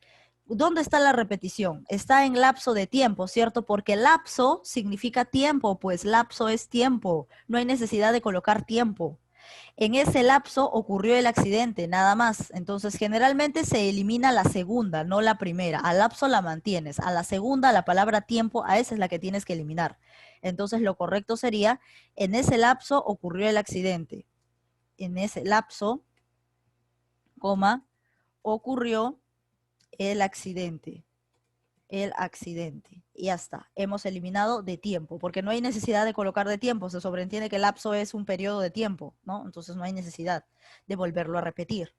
[SPEAKER 1] ¿dónde está la repetición? Está en lapso de tiempo, ¿cierto? Porque lapso significa tiempo, pues lapso es tiempo. No hay necesidad de colocar tiempo. En ese lapso ocurrió el accidente, nada más. Entonces, generalmente se elimina la segunda, no la primera. Al lapso la mantienes. A la segunda, la palabra tiempo, a esa es la que tienes que eliminar. Entonces, lo correcto sería, en ese lapso ocurrió el accidente. En ese lapso, coma, ocurrió el accidente. El accidente. Y ya está. Hemos eliminado de tiempo, porque no hay necesidad de colocar de tiempo. Se sobreentiende que el lapso es un periodo de tiempo, ¿no? Entonces no hay necesidad de volverlo a repetir.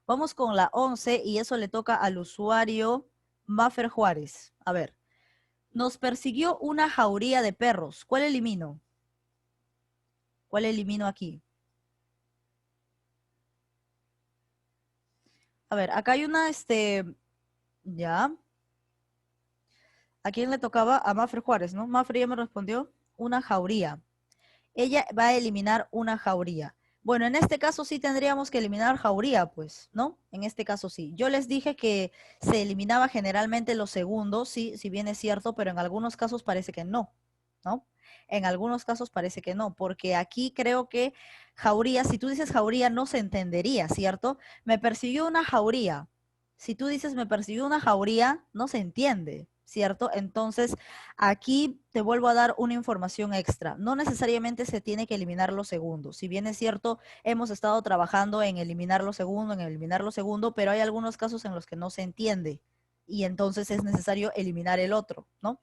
[SPEAKER 1] Vamos con la 11 y eso le toca al usuario Maffer Juárez. A ver, nos persiguió una jauría de perros. ¿Cuál elimino? ¿Cuál elimino aquí? A ver, acá hay una, ya. ¿A quién le tocaba? A Maffer Juárez, ¿no? Maffer ya me respondió. Una jauría. Ella va a eliminar una jauría. Bueno, en este caso sí tendríamos que eliminar jauría, pues, ¿no? En este caso sí. Yo les dije que se eliminaba generalmente los segundos, sí, si bien es cierto, pero en algunos casos parece que no, ¿no? En algunos casos parece que no, porque aquí creo que jauría, si tú dices jauría, no se entendería, ¿cierto? Me persiguió una jauría. Si tú dices me persiguió una jauría, no se entiende, ¿cierto? Entonces, aquí te vuelvo a dar una información extra. No necesariamente se tiene que eliminar los segundos. Si bien es cierto, hemos estado trabajando en eliminar los segundos, pero hay algunos casos en los que no se entiende y entonces es necesario eliminar el otro, ¿no?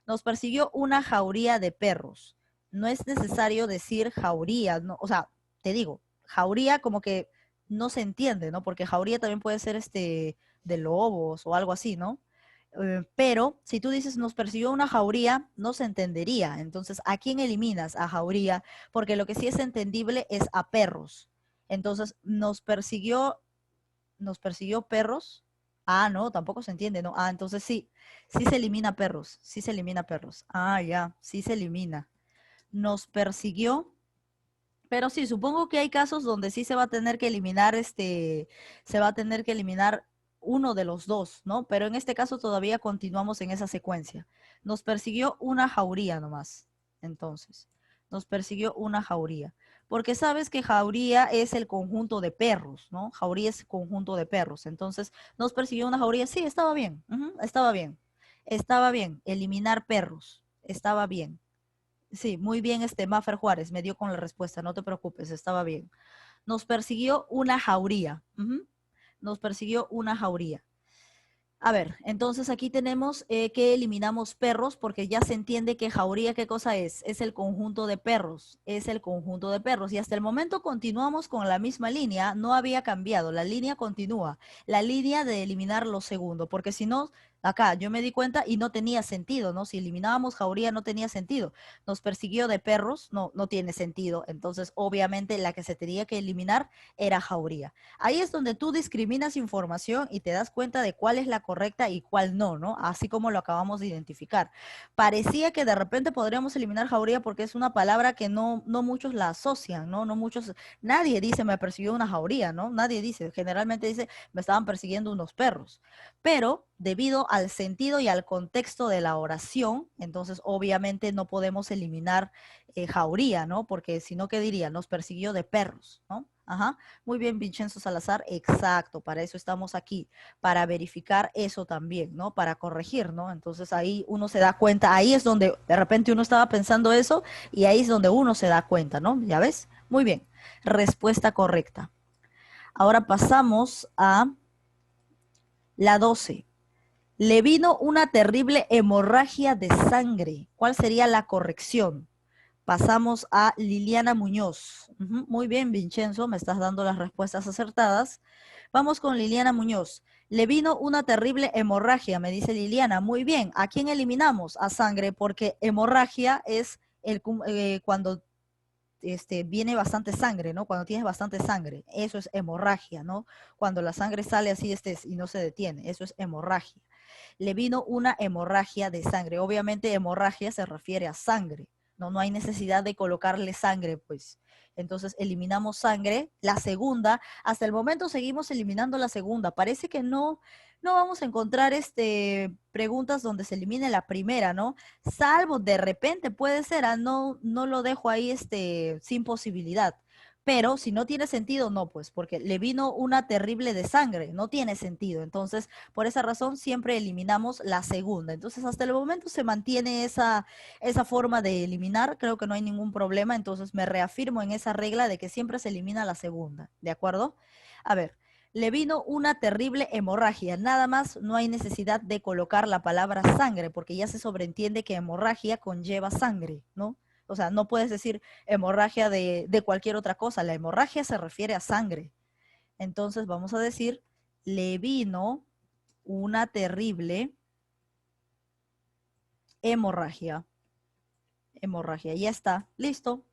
[SPEAKER 1] Nos persiguió una jauría de perros. No es necesario decir jauría, ¿no? O sea, te digo, jauría como que no se entiende, ¿no? Porque jauría también puede ser de lobos o algo así, ¿no? Pero si tú dices nos persiguió una jauría, no se entendería. Entonces, ¿a quién eliminas? A jauría, porque lo que sí es entendible es a perros. Entonces, nos persiguió perros. Ah, no, tampoco se entiende, ¿no? Ah, entonces sí, sí se elimina perros, sí se elimina perros. Ah, ya, sí se elimina. Nos persiguió, pero sí, supongo que hay casos donde sí se va a tener que eliminar se va a tener que eliminar uno de los dos, ¿no? Pero en este caso todavía continuamos en esa secuencia. Nos persiguió una jauría nomás. Entonces, nos persiguió una jauría. Porque sabes que jauría es el conjunto de perros, ¿no? Jauría es conjunto de perros. Entonces, nos persiguió una jauría. Sí, estaba bien. Estaba bien. Estaba bien. Eliminar perros. Estaba bien. Sí, muy bien, Maffer Juárez me dio con la respuesta, no te preocupes, estaba bien. Nos persiguió una jauría. Nos persiguió una jauría. A ver, entonces aquí tenemos que eliminamos perros porque ya se entiende que jauría, ¿qué cosa es? Es el conjunto de perros, es el conjunto de perros. Y hasta el momento continuamos con la misma línea, no había cambiado, la línea continúa, la línea de eliminar los segundos, porque si no, acá yo me di cuenta y no tenía sentido, ¿no? Si eliminábamos jauría no tenía sentido. Nos persiguió de perros, no, no tiene sentido. Entonces, obviamente la que se tenía que eliminar era jauría. Ahí es donde tú discriminas información y te das cuenta de cuál es la correcta y cuál no, ¿no? Así como lo acabamos de identificar. Parecía que de repente podríamos eliminar jauría porque es una palabra que no muchos la asocian, ¿no? No muchos, nadie dice me persiguió una jauría, ¿no? Nadie dice, generalmente dice me estaban persiguiendo unos perros. Pero debido al sentido y al contexto de la oración, entonces obviamente no podemos eliminar jauría, ¿no? Porque si no, ¿qué diría? Nos persiguió de perros, ¿no? Ajá. Muy bien, Vincenzo Salazar, exacto, para eso estamos aquí, para verificar eso también, ¿no? Para corregir, ¿no? Entonces ahí uno se da cuenta, ahí es donde de repente uno estaba pensando eso y ahí es donde uno se da cuenta, ¿no? ¿Ya ves? Muy bien, respuesta correcta. Ahora pasamos a la 12. Le vino una terrible hemorragia de sangre. ¿Cuál sería la corrección? Pasamos a Liliana Muñoz. Muy bien, Vincenzo, me estás dando las respuestas acertadas. Vamos con Liliana Muñoz. Le vino una terrible hemorragia, me dice Liliana. Muy bien, ¿a quién eliminamos? A sangre, porque hemorragia es cuando viene bastante sangre, ¿no? Cuando tienes bastante sangre. Eso es hemorragia, ¿no? Cuando la sangre sale así y no se detiene. Eso es hemorragia. Le vino una hemorragia de sangre. Obviamente hemorragia se refiere a sangre. No, no hay necesidad de colocarle sangre, pues. Entonces eliminamos sangre. La segunda, hasta el momento seguimos eliminando la segunda. Parece que no vamos a encontrar preguntas donde se elimine la primera, ¿no? Salvo de repente puede ser, no lo dejo ahí sin posibilidad. Pero si no tiene sentido, no, pues, porque le vino una terrible de sangre, no tiene sentido. Entonces, por esa razón, siempre eliminamos la segunda. Entonces, hasta el momento se mantiene esa forma de eliminar, creo que no hay ningún problema. Entonces, me reafirmo en esa regla de que siempre se elimina la segunda, ¿de acuerdo? A ver, le vino una terrible hemorragia. Nada más, no hay necesidad de colocar la palabra sangre, porque ya se sobreentiende que hemorragia conlleva sangre, ¿no? O sea, no puedes decir hemorragia de cualquier otra cosa. La hemorragia se refiere a sangre. Entonces vamos a decir, le vino una terrible hemorragia. Hemorragia, ya está, listo.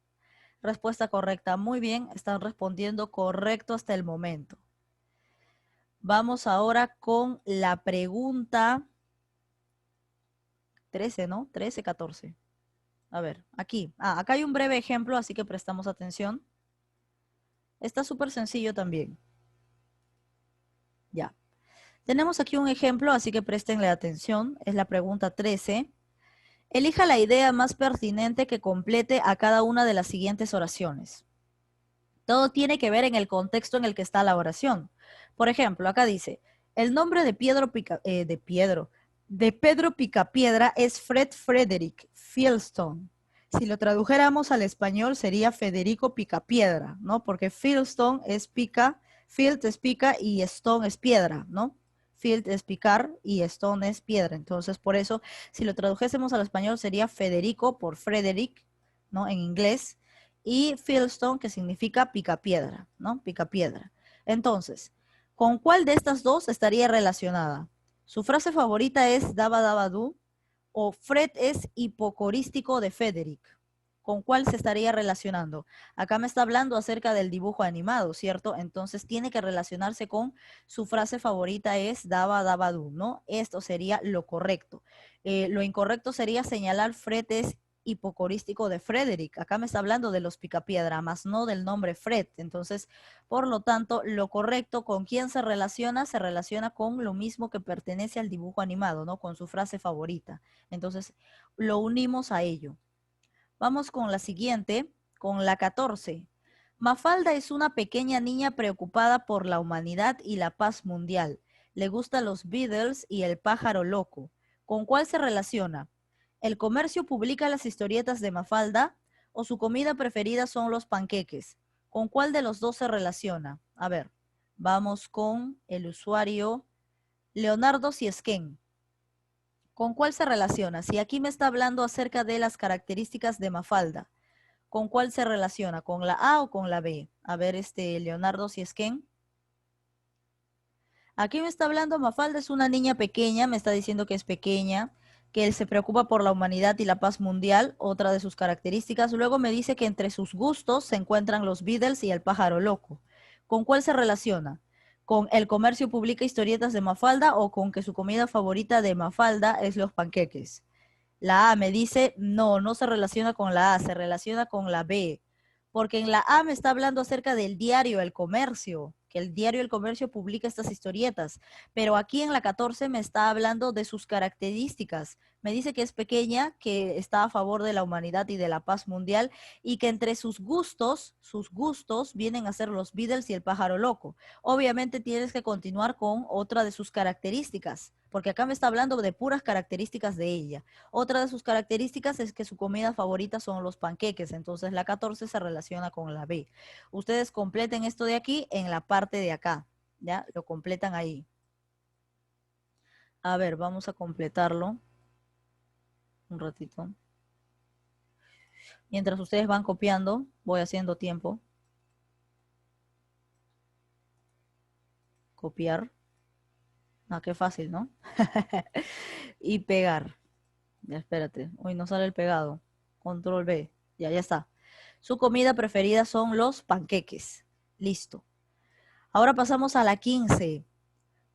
[SPEAKER 1] Respuesta correcta, muy bien, están respondiendo correcto hasta el momento. Vamos ahora con la pregunta 13, ¿no? 13, 14. A ver, aquí. Acá hay un breve ejemplo, así que prestamos atención. Está súper sencillo también. Ya. Tenemos aquí un ejemplo, así que préstenle atención. Es la pregunta 13. Elija la idea más pertinente que complete a cada una de las siguientes oraciones. Todo tiene que ver en el contexto en el que está la oración. Por ejemplo, acá dice, el nombre de Pedro Picapiedra es Fred Frederick Fieldstone. Si lo tradujéramos al español sería Federico Picapiedra, ¿no? Porque Fieldstone es pica, Field es pica y Stone es piedra, ¿no? Field es picar y Stone es piedra. Entonces, por eso, si lo tradujésemos al español sería Federico por Frederick, ¿no? En inglés y Fieldstone, que significa picapiedra, ¿no? Picapiedra. Entonces, ¿con cuál de estas dos estaría relacionada? Su frase favorita es Daba Daba Du o Fred es hipocorístico de Frederick. ¿Con cuál se estaría relacionando? Acá me está hablando acerca del dibujo animado, ¿cierto? Entonces tiene que relacionarse con su frase favorita es Daba Daba Du, ¿no? Esto sería lo correcto. Lo incorrecto sería señalar Fred es hipocorístico de Frederick. Acá me está hablando de los Picapiedra, más no del nombre Fred. Entonces, por lo tanto, lo correcto con quién se relaciona con lo mismo que pertenece al dibujo animado, ¿no? Con su frase favorita. Entonces, lo unimos a ello. Vamos con la siguiente, con la 14. Mafalda es una pequeña niña preocupada por la humanidad y la paz mundial. Le gustan los Beatles y el pájaro loco. ¿Con cuál se relaciona? ¿El comercio publica las historietas de Mafalda o su comida preferida son los panqueques? ¿Con cuál de los dos se relaciona? A ver, vamos con el usuario Leonardo Ciesquén. ¿Con cuál se relaciona? Si aquí me está hablando acerca de las características de Mafalda, ¿con cuál se relaciona? ¿Con la A o con la B? A ver, Leonardo Ciesquén. Aquí me está hablando Mafalda, es una niña pequeña, me está diciendo que es pequeña, que se preocupa por la humanidad y la paz mundial, otra de sus características. Luego me dice que entre sus gustos se encuentran los Beatles y el pájaro loco. ¿Con cuál se relaciona? ¿Con el comercio publica historietas de Mafalda o con que su comida favorita de Mafalda es los panqueques? La A me dice, no, no se relaciona con la A, se relaciona con la B, porque en la A me está hablando acerca del diario El Comercio, que el diario El Comercio publica estas historietas, pero aquí en la 14 me está hablando de sus características. Me dice que es pequeña, que está a favor de la humanidad y de la paz mundial y que entre sus gustos vienen a ser los Beatles y el pájaro loco. Obviamente tienes que continuar con otra de sus características, porque acá me está hablando de puras características de ella. Otra de sus características es que su comida favorita son los panqueques, entonces la 14 se relaciona con la B. Ustedes completen esto de aquí en la parte de acá, ¿ya? Lo completan ahí. A ver, vamos a completarlo un ratito. Mientras ustedes van copiando, voy haciendo tiempo. Copiar. Ah, qué fácil, ¿no? Y pegar. Ya, espérate. Uy, no sale el pegado. Control B. Ya está. Su comida preferida son los panqueques. Listo. Ahora pasamos a la 15.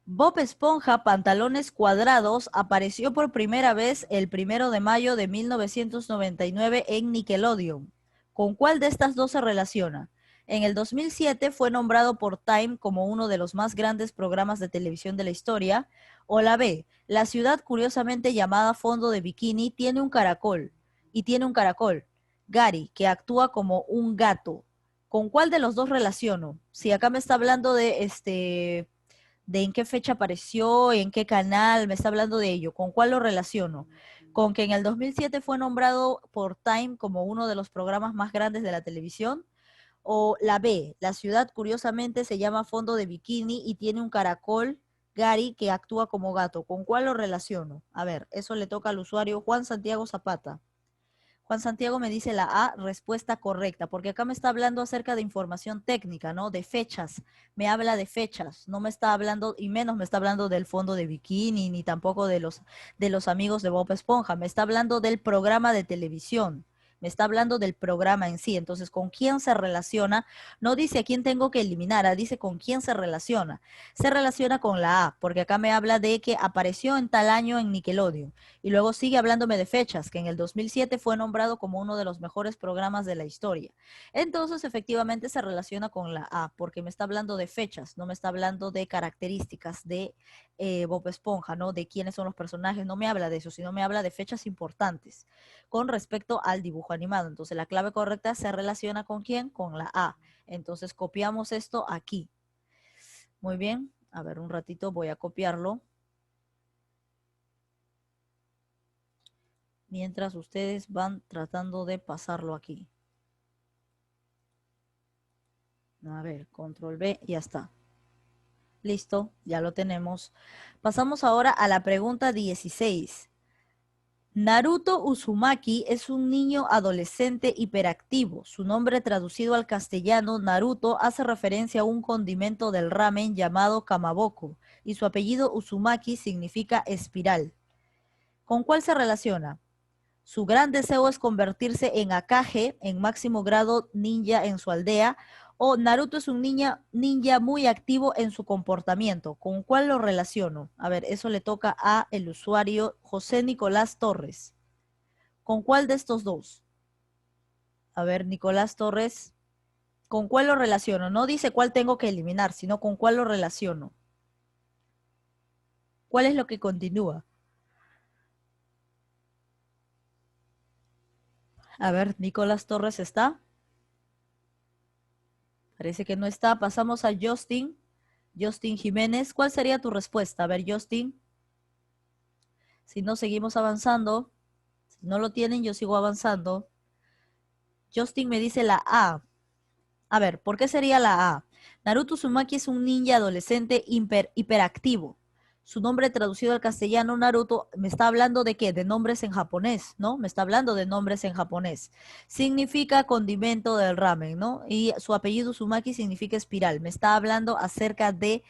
[SPEAKER 1] Bob Esponja, pantalones cuadrados, apareció por primera vez el 1 de mayo de 1999 en Nickelodeon. ¿Con cuál de estas dos se relaciona? En el 2007 fue nombrado por Time como uno de los más grandes programas de televisión de la historia. O la B, la ciudad curiosamente llamada Fondo de Bikini tiene un caracol. Gary, que actúa como un gato. ¿Con cuál de los dos relaciono? Si acá me está hablando de en qué fecha apareció, en qué canal, me está hablando de ello. ¿Con cuál lo relaciono? Con que en el 2007 fue nombrado por Time como uno de los programas más grandes de la televisión. O la B, la ciudad curiosamente se llama Fondo de Bikini y tiene un caracol, Gary, que actúa como gato. ¿Con cuál lo relaciono? A ver, eso le toca al usuario Juan Santiago Zapata. Juan Santiago me dice la A, respuesta correcta, porque acá me está hablando acerca de información técnica, ¿no? De fechas. Me habla de fechas, no me está hablando, y menos me está hablando del fondo de bikini, ni tampoco de los amigos de Bob Esponja. Me está hablando del programa de televisión. Me está hablando del programa en sí. Entonces, ¿con quién se relaciona? No dice a quién tengo que eliminar, dice con quién se relaciona. Se relaciona con la A, porque acá me habla de que apareció en tal año en Nickelodeon. Y luego sigue hablándome de fechas, que en el 2007 fue nombrado como uno de los mejores programas de la historia. Entonces, efectivamente, se relaciona con la A, porque me está hablando de fechas, no me está hablando de características de Bob Esponja, ¿no? De quiénes son los personajes, no me habla de eso, sino me habla de fechas importantes con respecto al dibujo animado. Entonces, la clave correcta se relaciona con quién? Con la A. Entonces, copiamos esto aquí. Muy bien. A ver, un ratito voy a copiarlo. Mientras ustedes van tratando de pasarlo aquí. A ver, control B, ya está. Listo, ya lo tenemos. Pasamos ahora a la pregunta 16. Naruto Uzumaki es un niño adolescente hiperactivo. Su nombre traducido al castellano, Naruto, hace referencia a un condimento del ramen llamado kamaboko y su apellido Uzumaki significa espiral. ¿Con cuál se relaciona? Su gran deseo es convertirse en Akage, en máximo grado ninja en su aldea, o Naruto es un ninja muy activo en su comportamiento. ¿Con cuál lo relaciono? A ver, eso le toca a el usuario José Nicolás Torres. ¿Con cuál de estos dos? A ver, Nicolás Torres, ¿con cuál lo relaciono? No dice cuál tengo que eliminar, sino con cuál lo relaciono. ¿Cuál es lo que continúa? A ver, Nicolás Torres está. Parece que no está. Pasamos a Justin. Justin Jiménez, ¿cuál sería tu respuesta? A ver, Justin. Si no, seguimos avanzando. Si no lo tienen, yo sigo avanzando. Justin me dice la A. A ver, ¿por qué sería la A? Naruto Uzumaki es un ninja adolescente hiperactivo. Su nombre traducido al castellano, Naruto, me está hablando de qué? De nombres en japonés, ¿no? Me está hablando de nombres en japonés. Significa condimento del ramen, ¿no? Y su apellido Uzumaki significa espiral. Me está hablando acerca de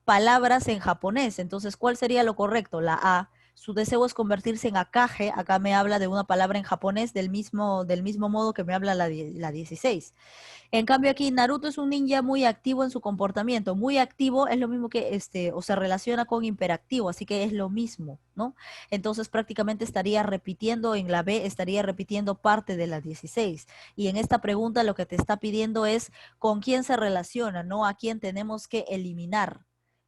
[SPEAKER 1] palabras en japonés. Entonces, ¿cuál sería lo correcto? La A. Su deseo es convertirse en Akage. Acá me habla de una palabra en japonés del mismo modo que me habla la 16. En cambio aquí Naruto es un ninja muy activo en su comportamiento. Muy activo es lo mismo que o se relaciona con hiperactivo, así que es lo mismo, ¿no? Entonces prácticamente estaría repitiendo en la B, estaría repitiendo parte de la 16. Y en esta pregunta lo que te está pidiendo es con quién se relaciona, no a quién tenemos que eliminar.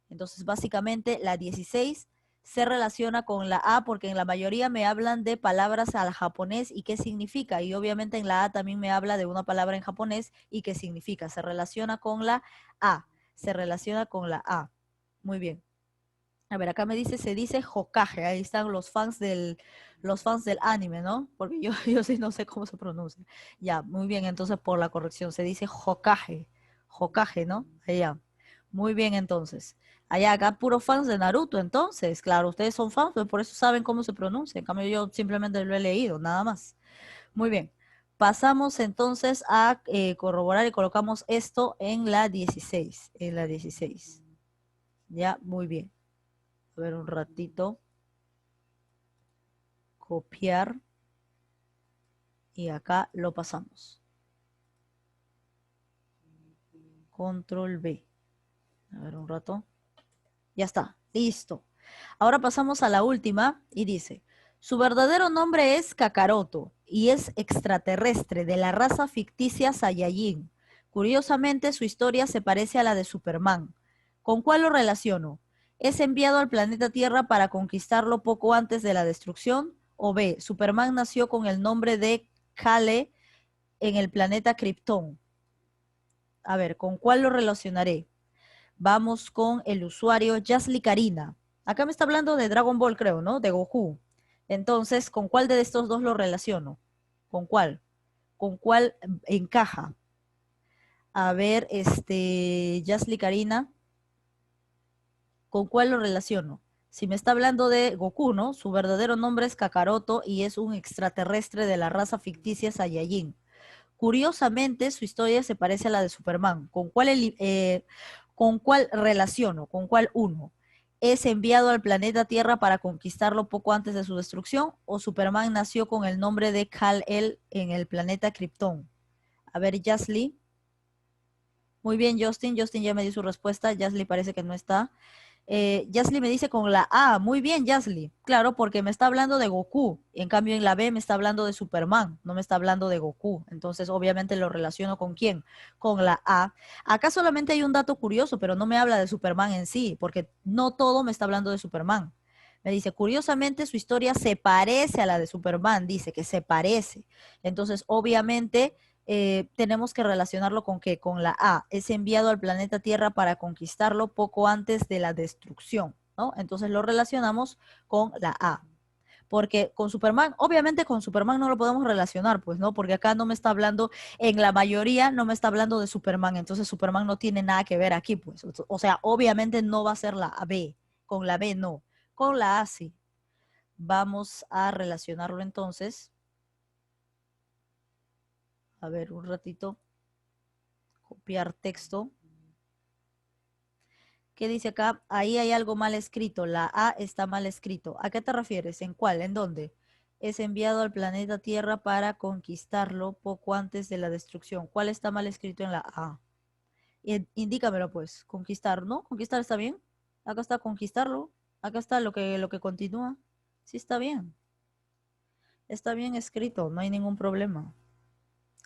[SPEAKER 1] Entonces básicamente la 16 se relaciona con la A porque en la mayoría me hablan de palabras al japonés y qué significa. Y obviamente en la A también me habla de una palabra en japonés y qué significa. Se relaciona con la A. Se relaciona con la A. Muy bien. A ver, acá me dice, se dice Hokage. Ahí están los fans del anime, ¿no? Porque yo, yo sí no sé cómo se pronuncia. Ya, muy bien, entonces por la corrección, se dice Hokage. Hokage, ¿no? Allá. Muy bien, entonces. Allá acá puros fans de Naruto, entonces. Claro, ustedes son fans, pues por eso saben cómo se pronuncia. En cambio, yo simplemente lo he leído, nada más. Muy bien. Pasamos entonces a corroborar y colocamos esto en la 16. En la 16. Ya, muy bien. A ver un ratito. Copiar. Y acá lo pasamos. Control B. A ver un rato. Ya está. Listo. Ahora pasamos a la última y dice, su verdadero nombre es Kakaroto y es extraterrestre de la raza ficticia Saiyajin. Curiosamente, su historia se parece a la de Superman. ¿Con cuál lo relaciono? ¿Es enviado al planeta Tierra para conquistarlo poco antes de la destrucción? ¿O B, Superman nació con el nombre de Kale en el planeta Krypton? A ver, ¿con cuál lo relacionaré? Vamos con el usuario Yasli Karina. Acá me está hablando de Dragon Ball, creo, ¿no? De Goku. Entonces, ¿con cuál de estos dos lo relaciono? ¿Con cuál? ¿Con cuál encaja? A ver, Yasli Karina, ¿con cuál lo relaciono? Si me está hablando de Goku, ¿no? Su verdadero nombre es Kakaroto y es un extraterrestre de la raza ficticia Saiyajin. Curiosamente, su historia se parece a la de Superman. ¿Con cuál relaciono? ¿Con cuál uno? ¿Es enviado al planeta Tierra para conquistarlo poco antes de su destrucción? ¿O Superman nació con el nombre de Kal-El en el planeta Krypton? A ver, Yasli. Muy bien, Justin. Justin ya me dio su respuesta. Yasli parece que no está. Yasli me dice con la A. Muy bien, Yasli. Claro, porque me está hablando de Goku. En cambio, en la B me está hablando de Superman. No me está hablando de Goku. Entonces, obviamente lo relaciono con quién. Con la A. Acá solamente hay un dato curioso, pero no me habla de Superman en sí, porque no todo me está hablando de Superman. Me dice, curiosamente, su historia se parece a la de Superman. Dice que se parece. Entonces, obviamente tenemos que relacionarlo con qué, con la A, es enviado al planeta Tierra para conquistarlo poco antes de la destrucción, ¿no? Entonces lo relacionamos con la A. Porque con Superman, obviamente con Superman no lo podemos relacionar, pues, ¿no? Porque acá no me está hablando, en la mayoría no me está hablando de Superman, entonces Superman no tiene nada que ver aquí, pues. O sea, obviamente no va a ser la B, con la B no, con la A sí. Vamos a relacionarlo entonces. A ver, un ratito. Copiar texto. ¿Qué dice acá? Ahí hay algo mal escrito. La A está mal escrito. ¿A qué te refieres? ¿En cuál? ¿En dónde? Es enviado al planeta Tierra para conquistarlo poco antes de la destrucción. ¿Cuál está mal escrito en la A? Indícamelo pues. Conquistar, ¿no? Conquistar está bien. Acá está conquistarlo. Acá está lo que continúa. Sí está bien. Está bien escrito. No hay ningún problema.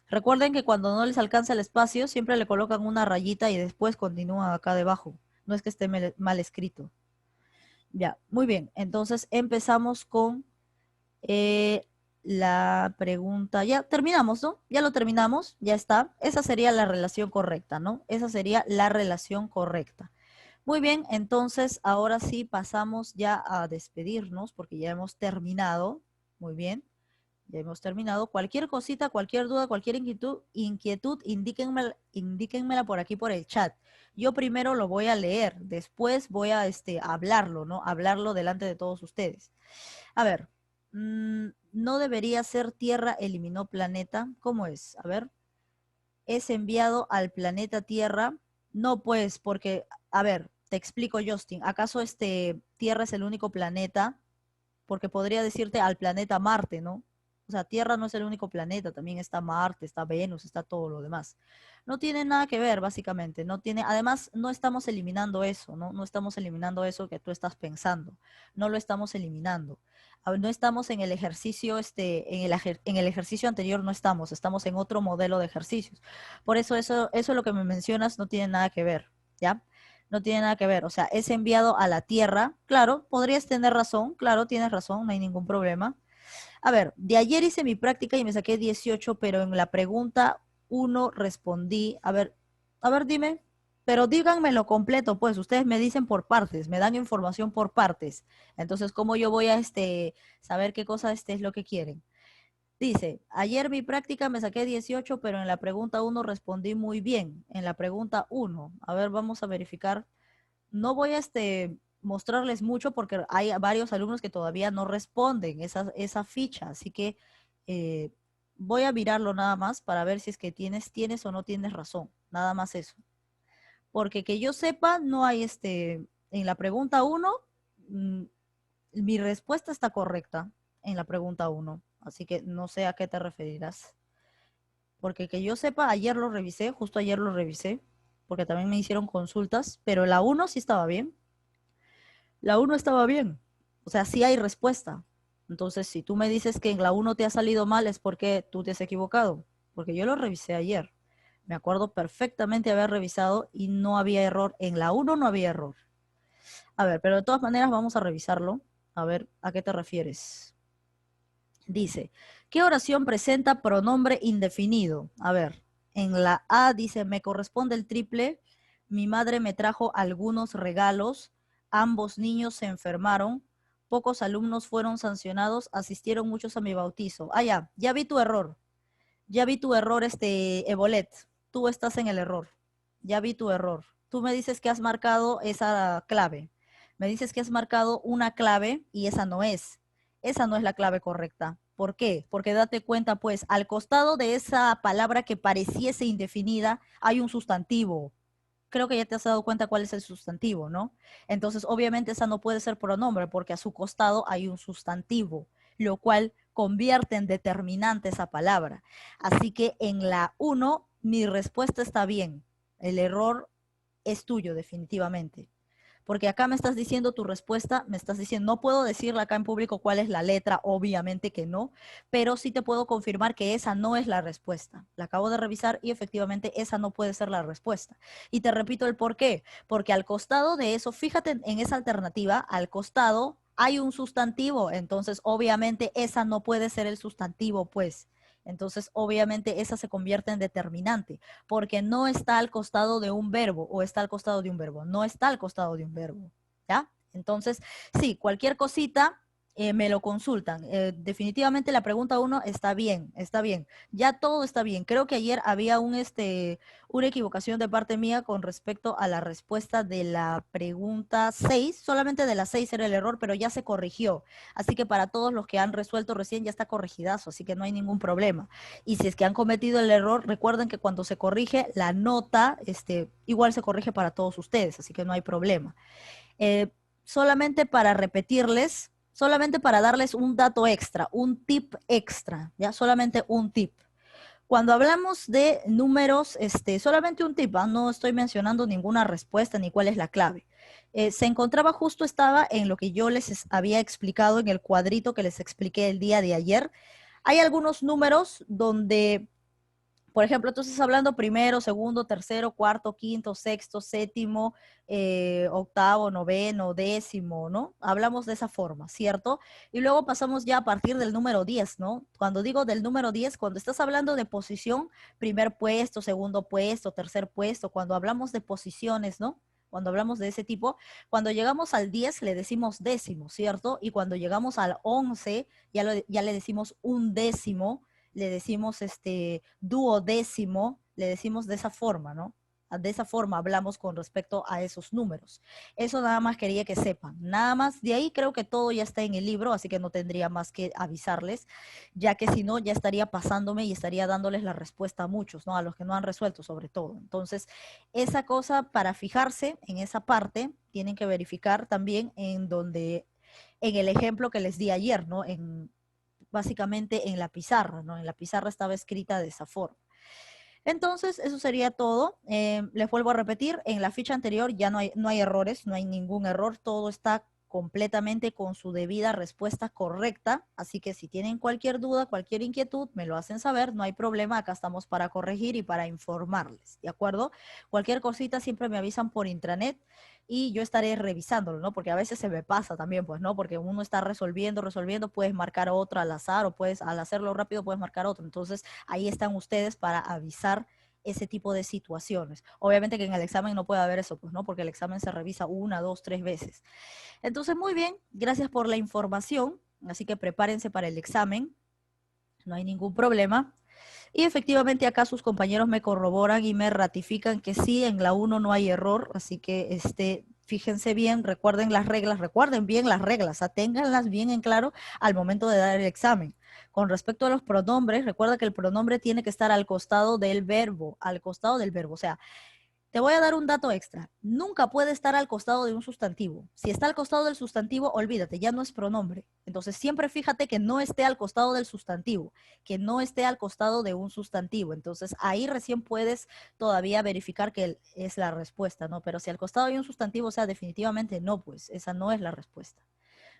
[SPEAKER 1] Recuerden que cuando no les alcanza el espacio, siempre le colocan una rayita y después continúa acá debajo. No es que esté mal escrito. Ya, muy bien. Entonces empezamos con la pregunta. Ya terminamos, ¿no? Ya lo terminamos, ya está. Esa sería la relación correcta, ¿no? Esa sería la relación correcta. Muy bien, entonces ahora sí pasamos ya a despedirnos porque ya hemos terminado. Muy bien. Ya hemos terminado. Cualquier cosita, cualquier duda, cualquier inquietud, indíquenmela por aquí por el chat. Yo primero lo voy a leer, después voy a hablarlo, ¿no? Hablarlo delante de todos ustedes. A ver, no debería ser Tierra eliminó planeta. ¿Cómo es? A ver, es enviado al planeta Tierra. No, pues, porque, a ver, te explico, Justin. ¿Acaso Tierra es el único planeta? Porque podría decirte al planeta Marte, ¿no? O sea, Tierra no es el único planeta, también está Marte, está Venus, está todo lo demás. No tiene nada que ver, básicamente, no tiene, además, no estamos eliminando eso, ¿no? No estamos eliminando eso que tú estás pensando, no lo estamos eliminando. No estamos en el ejercicio, en el ejercicio anterior no estamos en otro modelo de ejercicios. Por eso lo que me mencionas no tiene nada que ver, ¿ya? No tiene nada que ver, o sea, es enviado a la Tierra, claro, podrías tener razón, claro, tienes razón, no hay ningún problema. A ver, de ayer hice mi práctica y me saqué 18, pero en la pregunta 1 respondí, a ver, dime, pero díganmelo completo, pues, ustedes me dicen por partes, me dan información por partes, entonces, ¿cómo yo voy a saber qué cosa es lo que quieren? Dice, ayer mi práctica me saqué 18, pero en la pregunta 1 respondí muy bien. En la pregunta 1, a ver, vamos a verificar. No voy a mostrarles mucho porque hay varios alumnos que todavía no responden esa ficha, así que eh, voy a mirarlo nada más para ver si es que tienes o no tienes razón, nada más eso. Porque que yo sepa, no hay en la pregunta 1, mi respuesta está correcta en la pregunta 1, así que no sé a qué te referirás. Porque que yo sepa, ayer lo revisé, justo ayer lo revisé, porque también me hicieron consultas, pero la 1 sí estaba bien. La 1 estaba bien. O sea, sí hay respuesta. Entonces, si tú me dices que en la 1 te ha salido mal, es porque tú te has equivocado. Porque yo lo revisé ayer. Me acuerdo perfectamente haber revisado y no había error. En la 1 no había error. A ver, pero de todas maneras vamos a revisarlo. A ver, ¿a qué te refieres? Dice, ¿qué oración presenta pronombre indefinido? A ver, En la A dice, me corresponde el triple, mi madre me trajo algunos regalos, ambos niños se enfermaron, pocos alumnos fueron sancionados, asistieron muchos a mi bautizo. Ah, ya vi tu error. Ya vi tu error, Ebolet. Tú estás en el error. Ya vi tu error. Tú me dices que has marcado esa clave. Me dices que has marcado una clave y esa no es. Esa no es la clave correcta. ¿Por qué? Porque date cuenta, pues, al costado de esa palabra que pareciese indefinida hay un sustantivo. Creo que ya te has dado cuenta cuál es el sustantivo, ¿no? Entonces, obviamente esa no puede ser pronombre porque a su costado hay un sustantivo, lo cual convierte en determinante esa palabra. Así que en la 1, mi respuesta está bien. El error es tuyo, definitivamente. Porque acá me estás diciendo tu respuesta, me estás diciendo, no puedo decirle acá en público cuál es la letra, obviamente que no, pero sí te puedo confirmar que esa no es la respuesta. La acabo de revisar y efectivamente esa no puede ser la respuesta. Y te repito el por qué, porque al costado de eso, fíjate en esa alternativa, al costado hay un sustantivo, entonces obviamente esa no puede ser el sustantivo, pues. Entonces, obviamente, esa se convierte en determinante, porque no está al costado de un verbo o está al costado de un verbo. No está al costado de un verbo, ¿ya? Entonces, sí, cualquier cosita me lo consultan. Definitivamente la pregunta 1 está bien, está bien. Ya todo está bien. Creo que ayer había una equivocación de parte mía con respecto a la respuesta de la pregunta 6. Solamente de la 6 era el error, pero ya se corrigió. Así que para todos los que han resuelto recién ya está corregidazo, así que no hay ningún problema. Y si es que han cometido el error, recuerden que cuando se corrige la nota, igual se corrige para todos ustedes, así que no hay problema. Eh, Solamente para repetirles, solamente para darles un dato extra, un tip extra, ya solamente un tip. Cuando hablamos de números, solamente un tip, ¿ah? No estoy mencionando ninguna respuesta ni cuál es la clave. Se encontraba justo, estaba en lo que yo les había explicado en el cuadrito que les expliqué el día de ayer. Hay algunos números donde, por ejemplo, tú estás hablando primero, segundo, tercero, cuarto, quinto, sexto, séptimo, octavo, noveno, décimo, ¿no? Hablamos de esa forma, ¿cierto? Y luego pasamos ya a partir del número 10, ¿no? Cuando digo del número 10, cuando estás hablando de posición, primer puesto, segundo puesto, tercer puesto, cuando hablamos de posiciones, ¿no? Cuando hablamos de ese tipo, cuando llegamos al 10 le decimos décimo, ¿cierto? Y cuando llegamos al 11 ya le decimos un décimo, le decimos duodécimo, le decimos de esa forma, ¿no? De esa forma hablamos con respecto a esos números. Eso nada más quería que sepan. Nada más, de ahí creo que todo ya está en el libro, así que no tendría más que avisarles, ya que si no, ya estaría pasándome y estaría dándoles la respuesta a muchos, ¿no? A los que no han resuelto sobre todo. Entonces, esa cosa para fijarse en esa parte, tienen que verificar también en el ejemplo que les di ayer, ¿no? Básicamente en la pizarra, ¿no? En la pizarra estaba escrita de esa forma. Entonces, eso sería todo. Les vuelvo a repetir, en la ficha anterior ya no hay errores, no hay ningún error, todo está completamente con su debida respuesta correcta, así que si tienen cualquier duda, cualquier inquietud, me lo hacen saber, no hay problema, acá estamos para corregir y para informarles, ¿de acuerdo? Cualquier cosita siempre me avisan por intranet y yo estaré revisándolo, ¿no? Porque a veces se me pasa también, pues, ¿no? Porque uno está resolviendo, puedes marcar otra al azar o puedes, al hacerlo rápido, puedes marcar otro. Entonces, ahí están ustedes para avisar ese tipo de situaciones. Obviamente que en el examen no puede haber eso, pues, ¿no? Porque el examen se revisa una, dos, tres veces. Entonces, muy bien, gracias por la información. Así que prepárense para el examen, no hay ningún problema. Y efectivamente acá sus compañeros me corroboran y me ratifican que sí, en la 1 no hay error, así que fíjense bien, recuerden bien las reglas, ténganlas bien en claro al momento de dar el examen. Con respecto a los pronombres, recuerda que el pronombre tiene que estar al costado del verbo, o sea, te voy a dar un dato extra. Nunca puede estar al costado de un sustantivo. Si está al costado del sustantivo, olvídate, ya no es pronombre. Entonces siempre fíjate que no esté al costado del sustantivo, que no esté al costado de un sustantivo. Entonces ahí recién puedes todavía verificar que es la respuesta, ¿no? Pero si al costado hay un sustantivo, o sea, definitivamente no, pues esa no es la respuesta.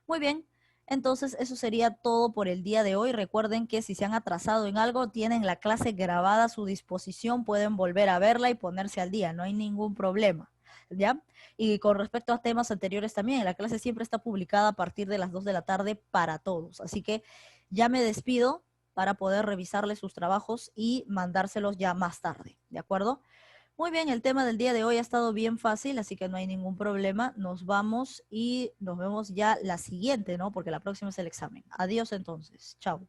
[SPEAKER 1] Muy bien, entonces eso sería todo por el día de hoy. Recuerden que si se han atrasado en algo, tienen la clase grabada a su disposición, pueden volver a verla y ponerse al día, no hay ningún problema, ¿ya? Y con respecto a temas anteriores también, la clase siempre está publicada a partir de las 2 de la tarde para todos. Así que ya me despido. para poder revisarles sus trabajos y mandárselos ya más tarde, ¿de acuerdo? Muy bien, el tema del día de hoy ha estado bien fácil, así que no hay ningún problema. Nos vamos y nos vemos ya la siguiente, ¿no? Porque la próxima es el examen. Adiós entonces. Chao.